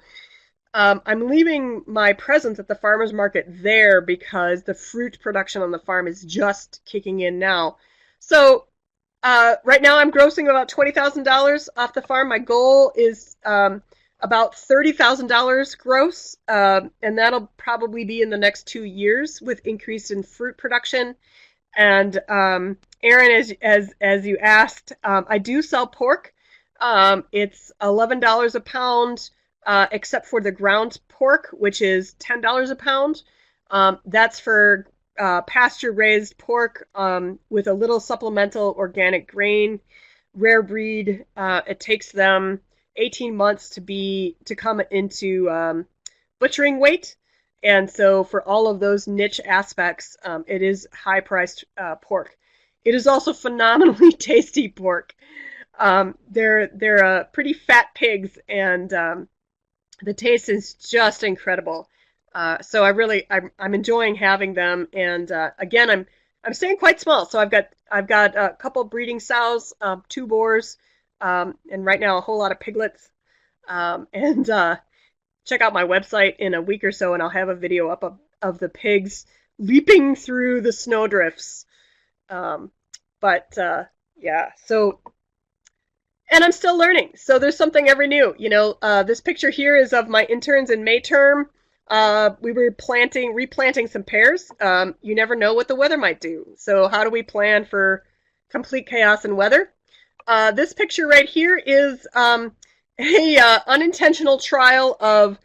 I'm leaving my presence at the farmer's market there because the fruit production on the farm is just kicking in now. So right now I'm grossing about $20,000 off the farm. My goal is about $30,000 gross, and that'll probably be in the next 2 years with increase in fruit production. And Aaron, as you asked, I do sell pork. It's $11 a pound, except for the ground pork, which is $10 a pound. That's for pasture raised pork with a little supplemental organic grain, rare breed. It takes them 18 months to come into butchering weight. And so for all of those niche aspects, it is high priced pork. It is also phenomenally tasty pork. They're pretty fat pigs, and the taste is just incredible. So I'm enjoying having them. And again, I'm staying quite small. So I've got a couple breeding sows, 2 boars, and right now a whole lot of piglets. And check out my website in a week or so, and I'll have a video up of the pigs leaping through the snowdrifts. Um, but yeah, so, and I'm still learning. So there's something every new. This picture here is of my interns in May term. We were replanting some pears. You never know what the weather might do. So how do we plan for complete chaos and weather? This picture right here is a unintentional trial of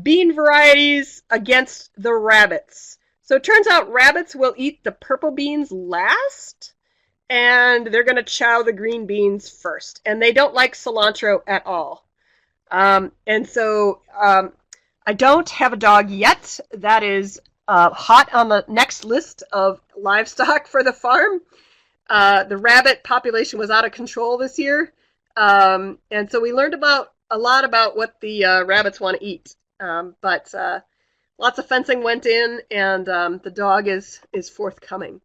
bean varieties against the rabbits. So it turns out rabbits will eat the purple beans last, and they're going to chow the green beans first. And they don't like cilantro at all. And so I don't have a dog yet. That is hot on the next list of livestock for the farm. The rabbit population was out of control this year. And so we learned a lot about what the rabbits want to eat. But lots of fencing went in, and the dog is forthcoming.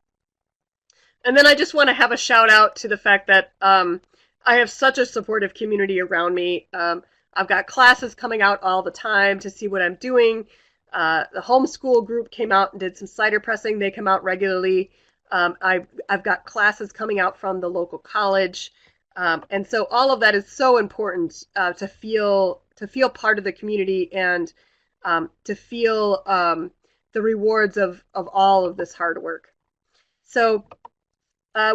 And then I just want to have a shout out to the fact that I have such a supportive community around me. I've got classes coming out all the time to see what I'm doing. The homeschool group came out and did some cider pressing. They come out regularly. I've got classes coming out from the local college. And so all of that is so important to feel part of the community, and to feel the rewards of all of this hard work. So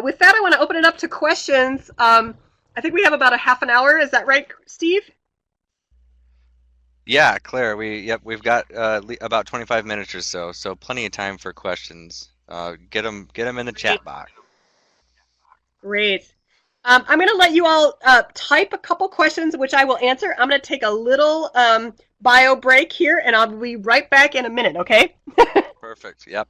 with that, I want to open it up to questions. I think we have about a half an hour. Is that right, Steve? Yeah, Claire, we've got about 25 minutes or so, so plenty of time for questions. Get them in the Great. chat box. Great. I'm going to let you all type a couple questions, which I will answer. I'm going to take a little bio break here, and I'll be right back in a minute, okay? Perfect. Yep.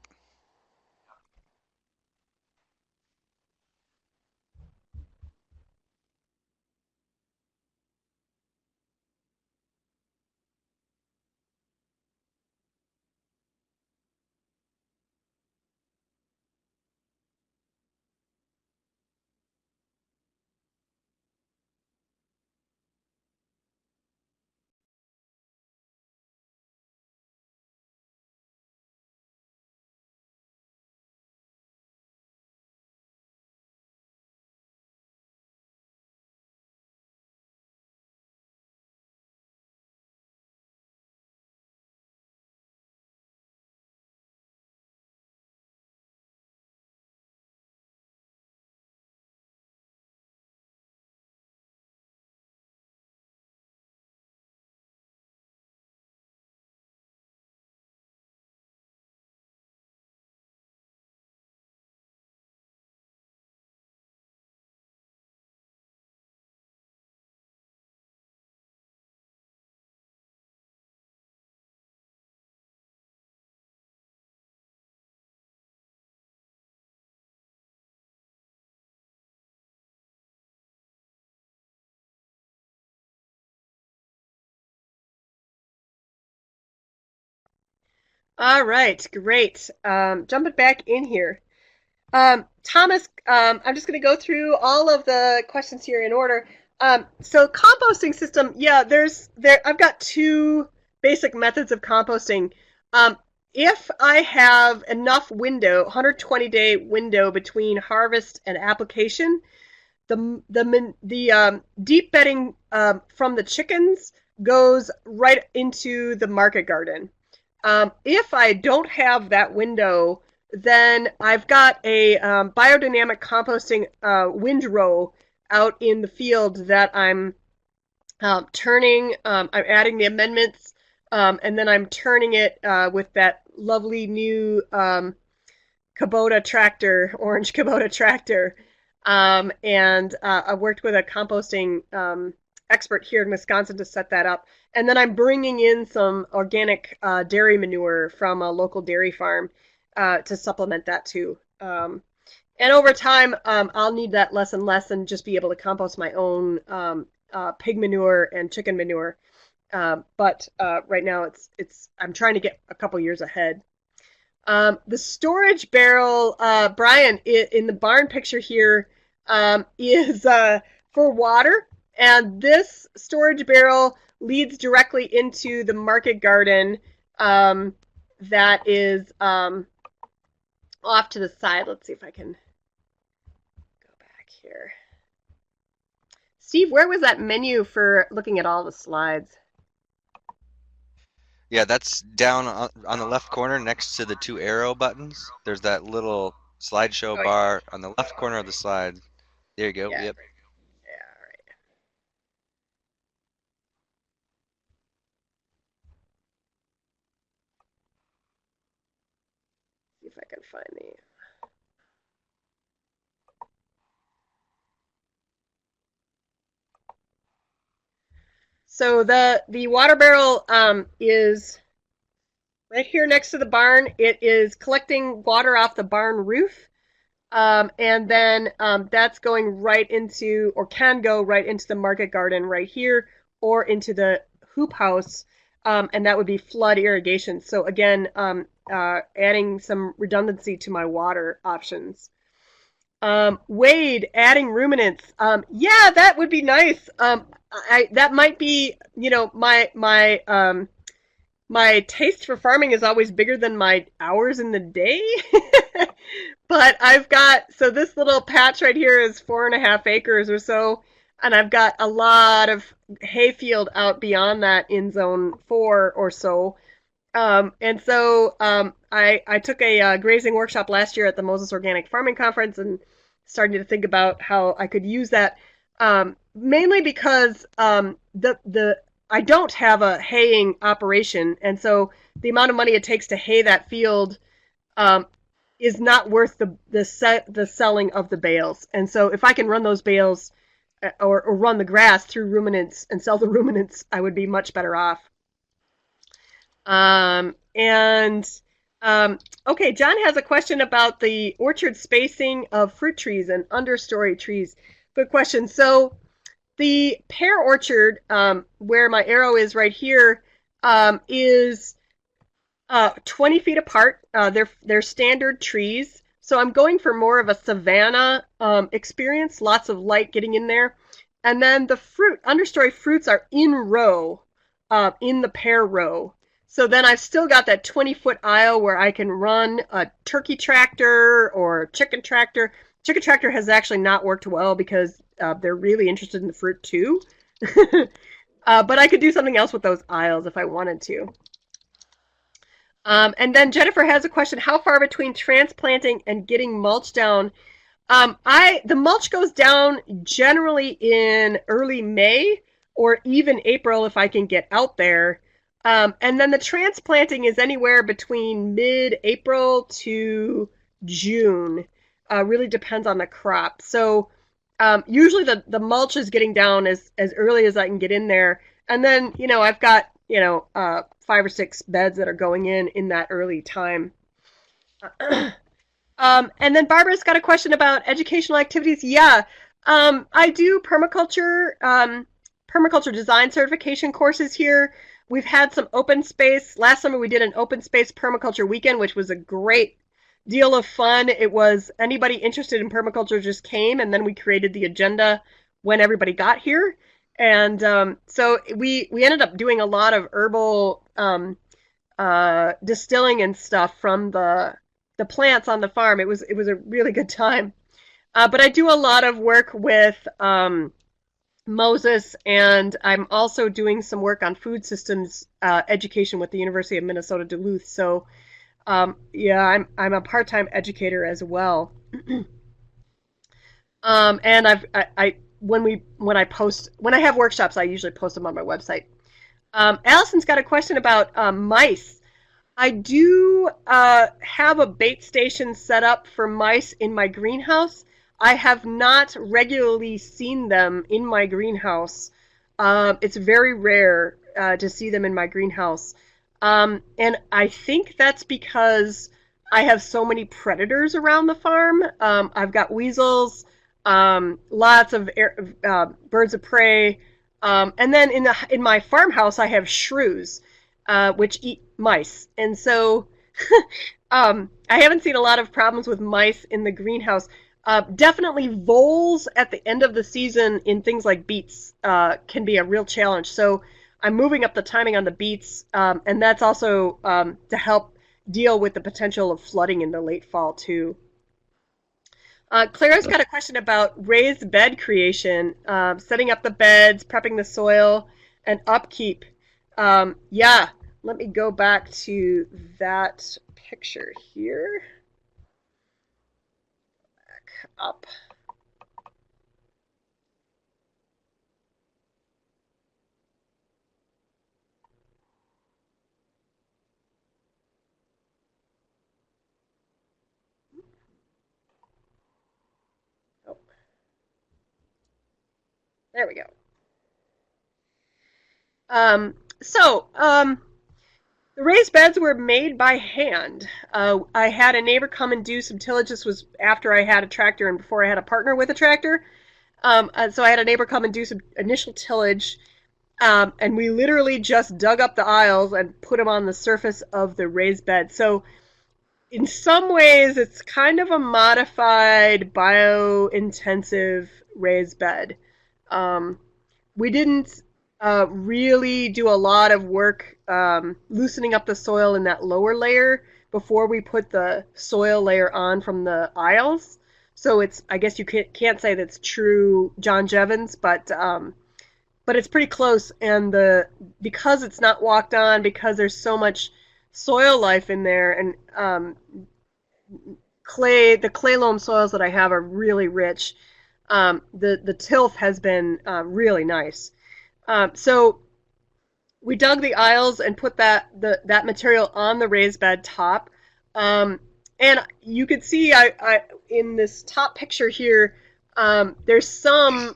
All right, great. Jumping back in here. Thomas, I'm just going to go through all of the questions here in order. So composting system, yeah, I've got two basic methods of composting. Um, if I have enough window, 120-day window between harvest and application, the deep bedding from the chickens goes right into the market garden. If I don't have that window, then I've got a biodynamic composting windrow out in the field that I'm turning. I'm adding the amendments, and then I'm turning it with that lovely new Kubota tractor, orange Kubota tractor. And I worked with a composting expert here in Wisconsin to set that up. And then I'm bringing in some organic dairy manure from a local dairy farm to supplement that too. And over time, I'll need that less and less and just be able to compost my own pig manure and chicken manure. But right now, I'm trying to get a couple years ahead. The storage barrel, Brian, in the barn picture here, is for water. And this storage barrel leads directly into the market garden that is off to the side. Let's see if I can go back here. Steve, where was that menu for looking at all the slides? Yeah, that's down on the left corner next to the two arrow buttons. There's that little slideshow Oh, bar on the left corner of the slide. There you go. yeah. Yep. Yeah, all right. See if I can find the. So the water barrel is right here next to the barn. It is collecting water off the barn roof. And then that's going right into, or can go right into the market garden right here, or into the hoop house, and that would be flood irrigation. So again, adding some redundancy to my water options. Wade, adding ruminants. Yeah, that would be nice. That might be, my taste for farming is always bigger than my hours in the day. But I've got, so this little patch right here is 4.5 acres or so, and I've got a lot of hayfield out beyond that in zone 4 or so. And so I took a grazing workshop last year at the Moses Organic Farming Conference and starting to think about how I could use that, mainly because I don't have a haying operation, and so the amount of money it takes to hay that field is not worth the selling of the bales. And so if I can run those bales or run the grass through ruminants and sell the ruminants, I would be much better off. Okay, John has a question about the orchard spacing of fruit trees and understory trees. Good question. So the pear orchard, where my arrow is right here, is 20 feet apart. They're standard trees. So I'm going for more of a savanna experience, lots of light getting in there. And then the understory fruits are in row, in the pear row. So then I've still got that 20-foot aisle where I can run a turkey tractor or chicken tractor. Chicken tractor has actually not worked well because they're really interested in the fruit too. But I could do something else with those aisles if I wanted to. And then Jennifer has a question: how far between transplanting and getting mulch down? The mulch goes down generally in early May or even April if I can get out there. And then the transplanting is anywhere between mid-April to June. Really depends on the crop. So usually the mulch is getting down as early as I can get in there. And then, I've got, 5 or 6 beds that are going in that early time. And then Barbara's got a question about educational activities. Yeah, I do permaculture design certification courses here. We've had some open space. Last summer we did an open space permaculture weekend, which was a great deal of fun. It was anybody interested in permaculture just came, and then we created the agenda when everybody got here. And so we ended up doing a lot of herbal distilling and stuff from the plants on the farm. It was a really good time. But I do a lot of work with Moses, and I'm also doing some work on food systems education with the University of Minnesota Duluth. So yeah, I'm a part-time educator as well. And I when I have workshops, I usually post them on my website. Allison's got a question about mice. I do have a bait station set up for mice in my greenhouse. I have not regularly seen them in my greenhouse. It's very rare to see them in my greenhouse. And I think that's because I have so many predators around the farm. I've got weasels, lots of birds of prey, and then in my farmhouse I have shrews, which eat mice, and so I haven't seen a lot of problems with mice in the greenhouse. Definitely voles at the end of the season in things like beets can be a real challenge. So I'm moving up the timing on the beets, and that's also to help deal with the potential of flooding in the late fall too. Clara's got a question about raised bed creation, setting up the beds, prepping the soil, and upkeep. Yeah, let me go back to that picture here. Back up. Oh, there we go. The raised beds were made by hand. I had a neighbor come and do some tillage. This was after I had a tractor and before I had a partner with a tractor. So I had a neighbor come and do some initial tillage, and we literally just dug up the aisles and put them on the surface of the raised bed. So in some ways, it's kind of a modified, bio-intensive raised bed. Um, we didn't really do a lot of work loosening up the soil in that lower layer before we put the soil layer on from the aisles. So I guess you can't say that's true John Jevons, but it's pretty close. And because it's not walked on, because there's so much soil life in there, and the clay loam soils that I have are really rich. The tilth has been really nice. So we dug the aisles and put that material on the raised bed top. And you can see I in this top picture here, there's some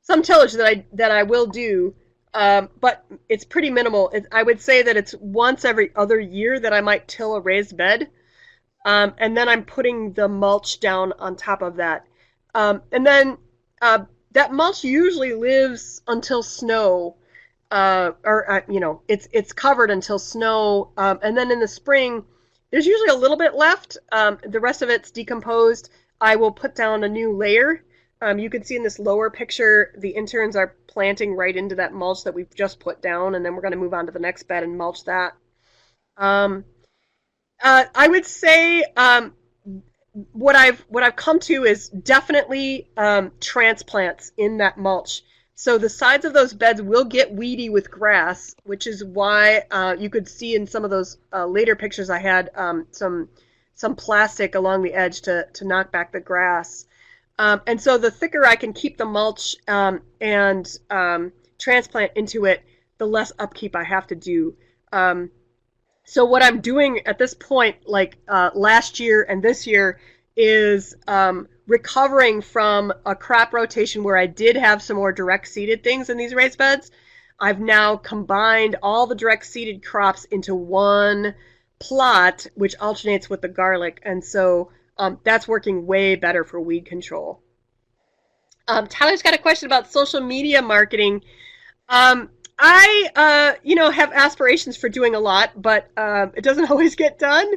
tillage that I will do, but it's pretty minimal. I would say that it's once every other year that I might till a raised bed, and then I'm putting the mulch down on top of that, and then that mulch usually lives until snow, it's covered until snow, and then in the spring, there's usually a little bit left. The rest of it's decomposed. I will put down a new layer. You can see in this lower picture, the interns are planting right into that mulch that we've just put down, and then we're going to move on to the next bed and mulch that. I would say what I've come to is definitely transplants in that mulch. So the sides of those beds will get weedy with grass, which is why you could see in some of those later pictures I had some plastic along the edge to knock back the grass. And so the thicker I can keep the mulch and transplant into it, the less upkeep I have to do. So what I'm doing at this point, like last year and this year, is recovering from a crop rotation where I did have some more direct seeded things in these raised beds. I've now combined all the direct seeded crops into one plot, which alternates with the garlic, and so that's working way better for weed control. Tyler's got a question about social media marketing. Um, I have aspirations for doing a lot, but it doesn't always get done.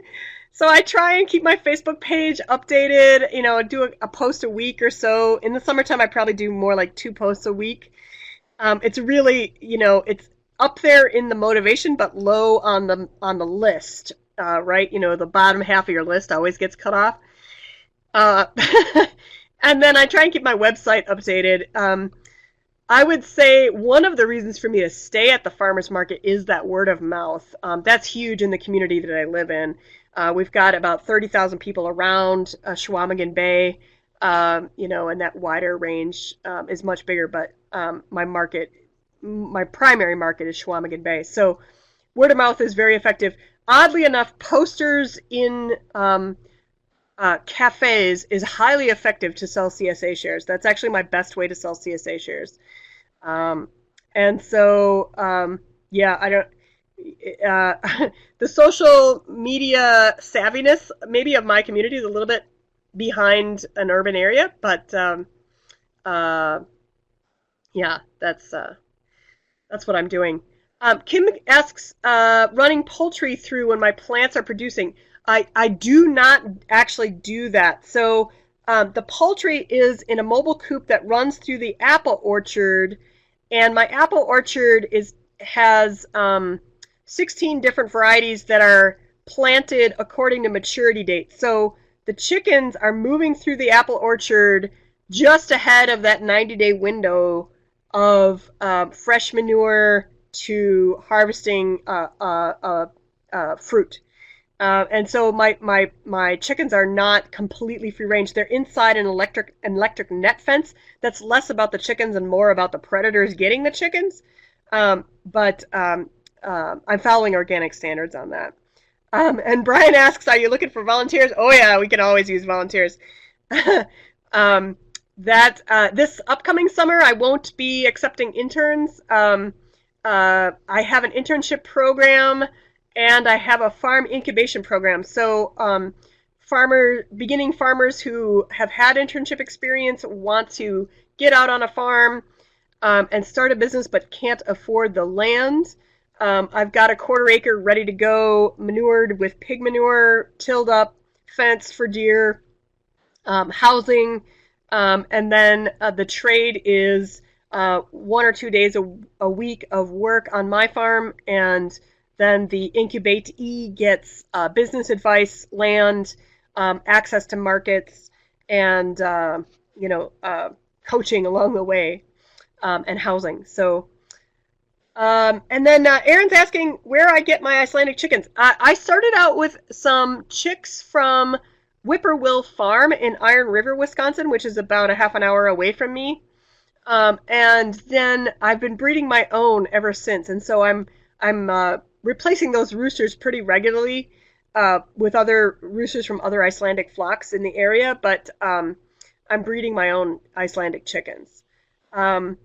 So I try and keep my Facebook page updated, do a post a week or so. In the summertime, I probably do more like 2 posts a week. It's really, it's up there in the motivation, but low on the list, right? The bottom half of your list always gets cut off. Uh, and then I try and keep my website updated. I would say one of the reasons for me to stay at the farmers market is that word of mouth. That's huge in the community that I live in. We've got about 30,000 people around Chequamegon Bay, and that wider range is much bigger, but my primary market is Chequamegon Bay. So word of mouth is very effective. Oddly enough, posters in cafes is highly effective to sell CSA shares. That's actually my best way to sell CSA shares. Um, and so, yeah, I don't. The social media savviness, maybe of my community, is a little bit behind an urban area, but uh, yeah, that's what I'm doing. Kim asks, running poultry through when my plants are producing. I do not actually do that. So the poultry is in a mobile coop that runs through the apple orchard, and my apple orchard has 16 different varieties that are planted according to maturity date. So the chickens are moving through the apple orchard just ahead of that 90-day window of fresh manure to harvesting fruit. And so my chickens are not completely free range. They're inside an electric net fence. That's less about the chickens and more about the predators getting the chickens. But I'm following organic standards on that. And Brian asks, "Are you looking for volunteers?" Oh yeah, we can always use volunteers. um, this upcoming summer, I won't be accepting interns. I have an internship program and I have a farm incubation program. So beginning farmers who have had internship experience want to get out on a farm and start a business but can't afford the land. I've got a 1/4 acre ready to go, manured with pig manure, tilled up, fenced for deer, housing, and then the trade is 1 or 2 days a week of work on my farm, and then the incubate gets business advice, land, access to markets, and coaching along the way, and housing. So, and then Aaron's asking where I get my Icelandic chickens. I started out with some chicks from Whippoorwill Farm in Iron River, Wisconsin, which is about a half an hour away from me. And then I've been breeding my own ever since, and so I'm replacing those roosters pretty regularly with other roosters from other Icelandic flocks in the area, but I'm breeding my own Icelandic chickens. Um,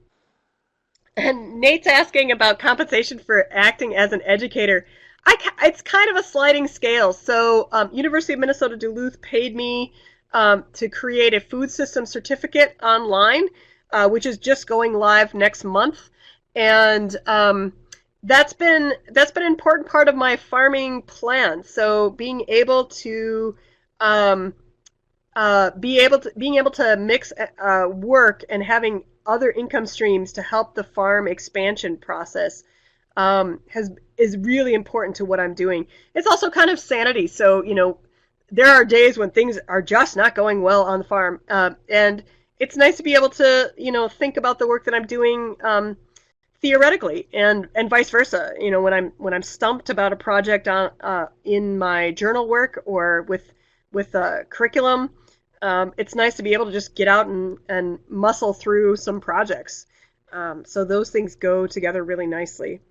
and Nate's asking about compensation for acting as an educator. It's kind of a sliding scale. So University of Minnesota Duluth paid me to create a food system certificate online, which is just going live next month. And that's been an important part of my farming plan. So being able to being able to mix work and having other income streams to help the farm expansion process is really important to what I'm doing. It's also kind of sanity. So there are days when things are just not going well on the farm, and it's nice to be able to think about the work that I'm doing theoretically, and vice versa. When I'm stumped about a project on in my journal work or with a curriculum, it's nice to be able to just get out and muscle through some projects. So those things go together really nicely.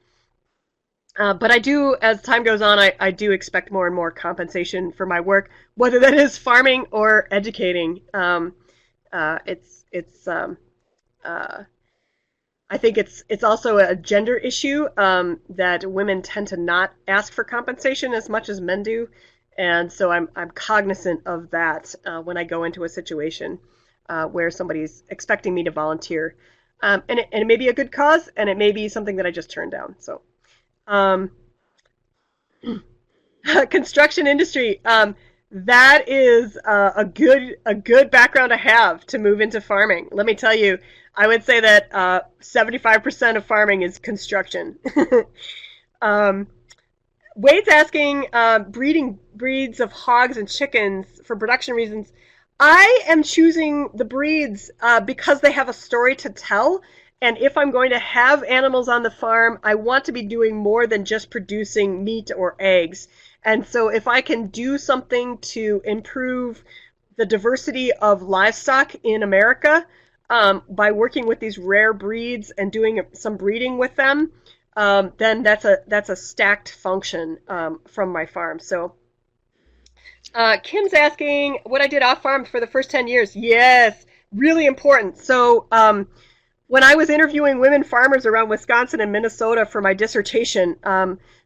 But I do, as time goes on, I do expect more and more compensation for my work, whether that is farming or educating. It's I think it's also a gender issue that women tend to not ask for compensation as much as men do, and so I'm cognizant of that when I go into a situation where somebody's expecting me to volunteer. And it may be a good cause, and it may be something that I just turned down. So, um, construction industry. That is a good background to have to move into farming. Let me tell you, I would say that 75% of farming is construction. um, Wade's asking breeding breeds of hogs and chickens for production reasons. I am choosing the breeds because they have a story to tell. And if I'm going to have animals on the farm, I want to be doing more than just producing meat or eggs. And so if I can do something to improve the diversity of livestock in America by working with these rare breeds and doing some breeding with them, then that's a stacked function from my farm. So Kim's asking what I did off farm for the first 10 years. Yes, really important. So when I was interviewing women farmers around Wisconsin and Minnesota for my dissertation,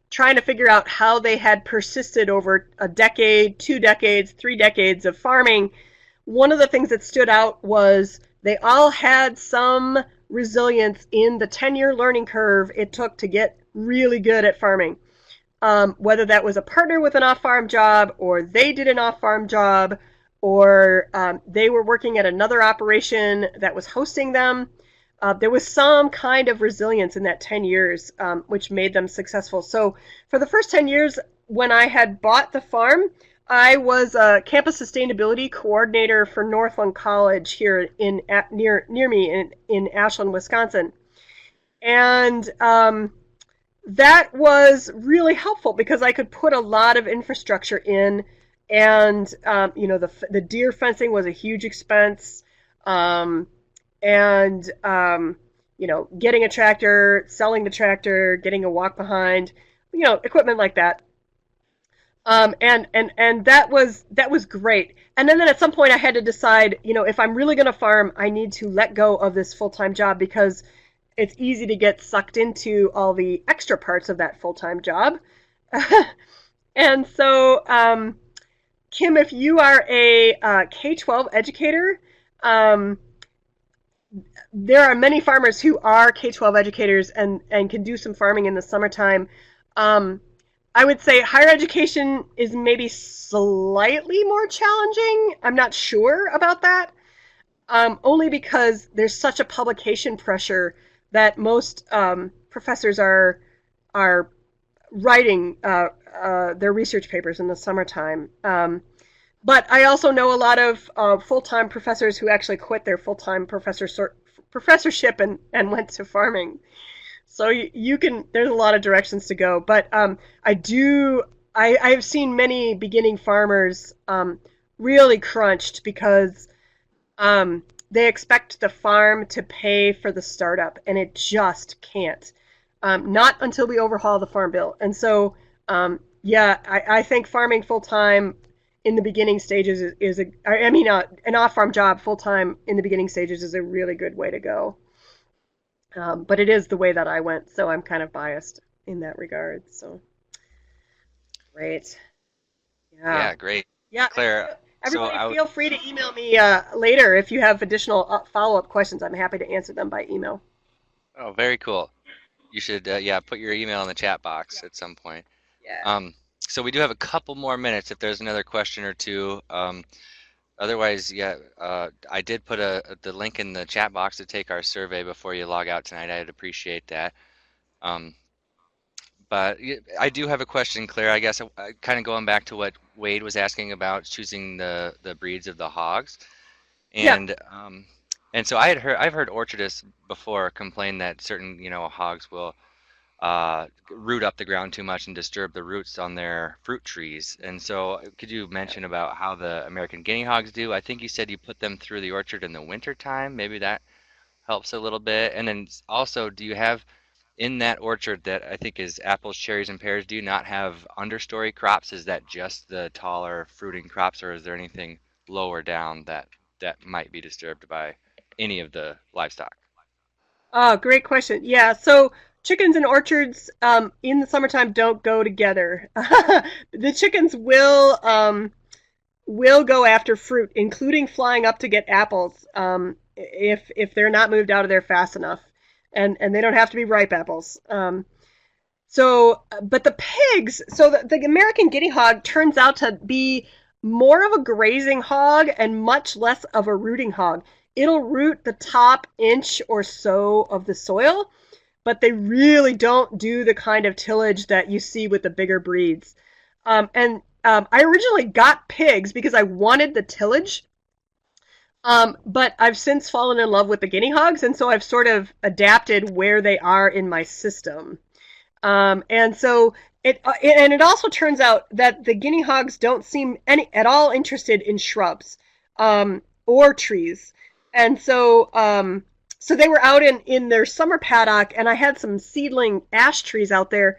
trying to figure out how they had persisted over a decade, 2 decades, 3 decades of farming, one of the things that stood out was they all had some resilience in the 10-year learning curve it took to get really good at farming. Whether that was a partner with an off-farm job, or they did an off-farm job, or they were working at another operation that was hosting them. There was some kind of resilience in that 10 years, which made them successful. So for the first 10 years, when I had bought the farm, I was a campus sustainability coordinator for Northland College here near me in Ashland, Wisconsin. And that was really helpful because I could put a lot of infrastructure in, and the deer fencing was a huge expense, and getting a tractor, selling the tractor, getting a walk behind, equipment like that. And that was great. And then at some point I had to decide, if I'm really going to farm, I need to let go of this full-time job because it's easy to get sucked into all the extra parts of that full-time job. And so, Kim, if you are a K-12 educator, there are many farmers who are K-12 educators and can do some farming in the summertime. I would say higher education is maybe slightly more challenging. I'm not sure about that, only because there's such a publication pressure that most professors are writing their research papers in the summertime. But I also know a lot of full-time professors who actually quit their full-time professorship and went to farming. So you can, there's a lot of directions to go. But I've seen many beginning farmers really crunched because they expect the farm to pay for the startup, and it just can't. Not until we overhaul the Farm Bill. And so, I think farming full-time in the beginning stages an off-farm job full-time in the beginning stages is a really good way to go. But it is the way that I went, so I'm kind of biased in that regard. So, great. Yeah. Yeah, great. Yeah. Claire, so Everybody feel free to email me later if you have additional follow-up questions. I'm happy to answer them by email. oh, very cool. You should, put your email in the chat box at some point. Yeah. So we do have a couple more minutes if there's another question or two. Otherwise, I did put the link in the chat box to take our survey before you log out tonight. I'd appreciate that. But I do have a question, Claire. I guess kind of going back to what Wade was asking about choosing the breeds of the hogs, Yeah. and so I've heard orchardists before complain that certain hogs will root up the ground too much and disturb the roots on their fruit trees. And so could you mention about how the American guinea hogs do? I think you said you put them through the orchard in the winter time. Maybe that helps a little bit. And then also, do you have in that orchard that I think is apples, cherries, and pears, do you not have understory crops? Is that just the taller fruiting crops, or is there anything lower down that might be disturbed by any of the livestock? Oh, great question. Yeah, so chickens and orchards in the summertime don't go together. The chickens will go after fruit, including flying up to get apples. if they're not moved out of there fast enough, and they don't have to be ripe apples. But the pigs, so the American guinea hog turns out to be more of a grazing hog and much less of a rooting hog. It'll root the top inch or so of the soil, but they really don't do the kind of tillage that you see with the bigger breeds. I originally got pigs because I wanted the tillage, but I've since fallen in love with the guinea hogs, and so I've sort of adapted where they are in my system. And so it also turns out that the guinea hogs don't seem any at all interested in shrubs or trees, and so they were out in their summer paddock, and I had some seedling ash trees out there,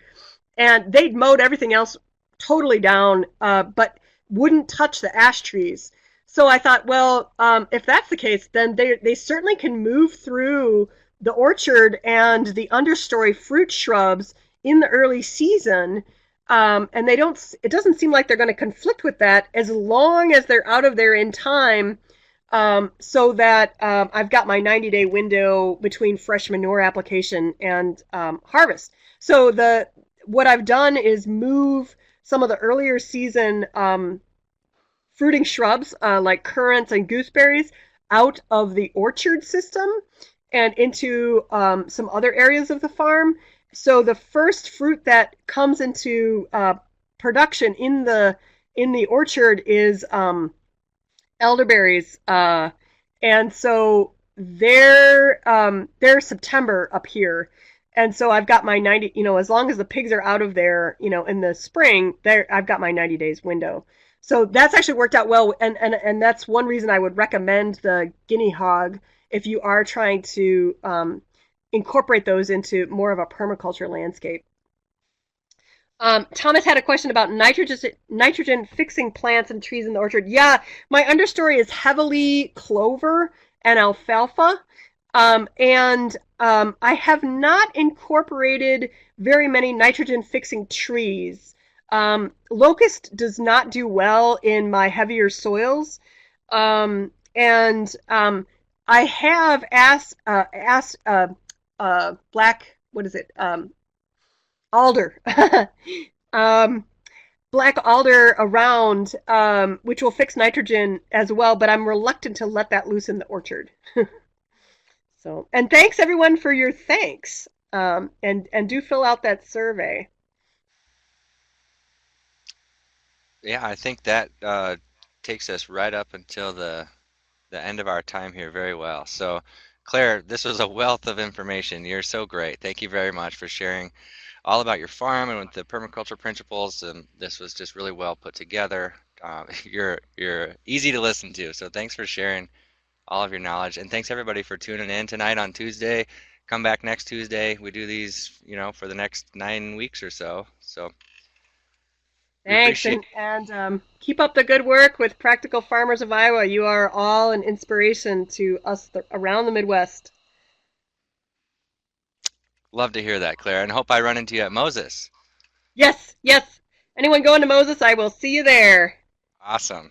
and they'd mowed everything else totally down, but wouldn't touch the ash trees. So I thought, well, if that's the case, then they certainly can move through the orchard and the understory fruit shrubs in the early season, and they don't. It doesn't seem like they're going to conflict with that as long as they're out of there in time, so that I've got my 90-day window between fresh manure application and harvest. So what I've done is move some of the earlier season fruiting shrubs like currants and gooseberries out of the orchard system and into some other areas of the farm. So the first fruit that comes into production in the orchard is elderberries, and so they're September up here, and so I've got my 90. As long as the pigs are out of there, in the spring, there I've got my 90 days window. So that's actually worked out well, and that's one reason I would recommend the guinea hog if you are trying to incorporate those into more of a permaculture landscape. Thomas had a question about nitrogen fixing plants and trees in the orchard. Yeah, my understory is heavily clover and alfalfa, and I have not incorporated very many nitrogen fixing trees. Locust does not do well in my heavier soils, and I have asked black, what is it? Alder. um, Black alder around, which will fix nitrogen as well, but I'm reluctant to let that loose in the orchard. So, and thanks everyone for your thanks, and do fill out that survey. Yeah, I think that takes us right up until the end of our time here very well. So, Claire, this was a wealth of information. You're so great. Thank you very much for sharing all about your farm and with the permaculture principles. And this was just really well put together. You're easy to listen to. So thanks for sharing all of your knowledge. And thanks everybody for tuning in tonight on Tuesday. Come back next Tuesday. We do these, for the next 9 weeks or so. So we Thanks, appreciate. and keep up the good work with Practical Farmers of Iowa. You are all an inspiration to us around the Midwest. Love to hear that, Claire, and hope I run into you at Moses. Yes, yes. Anyone going to Moses, I will see you there. Awesome.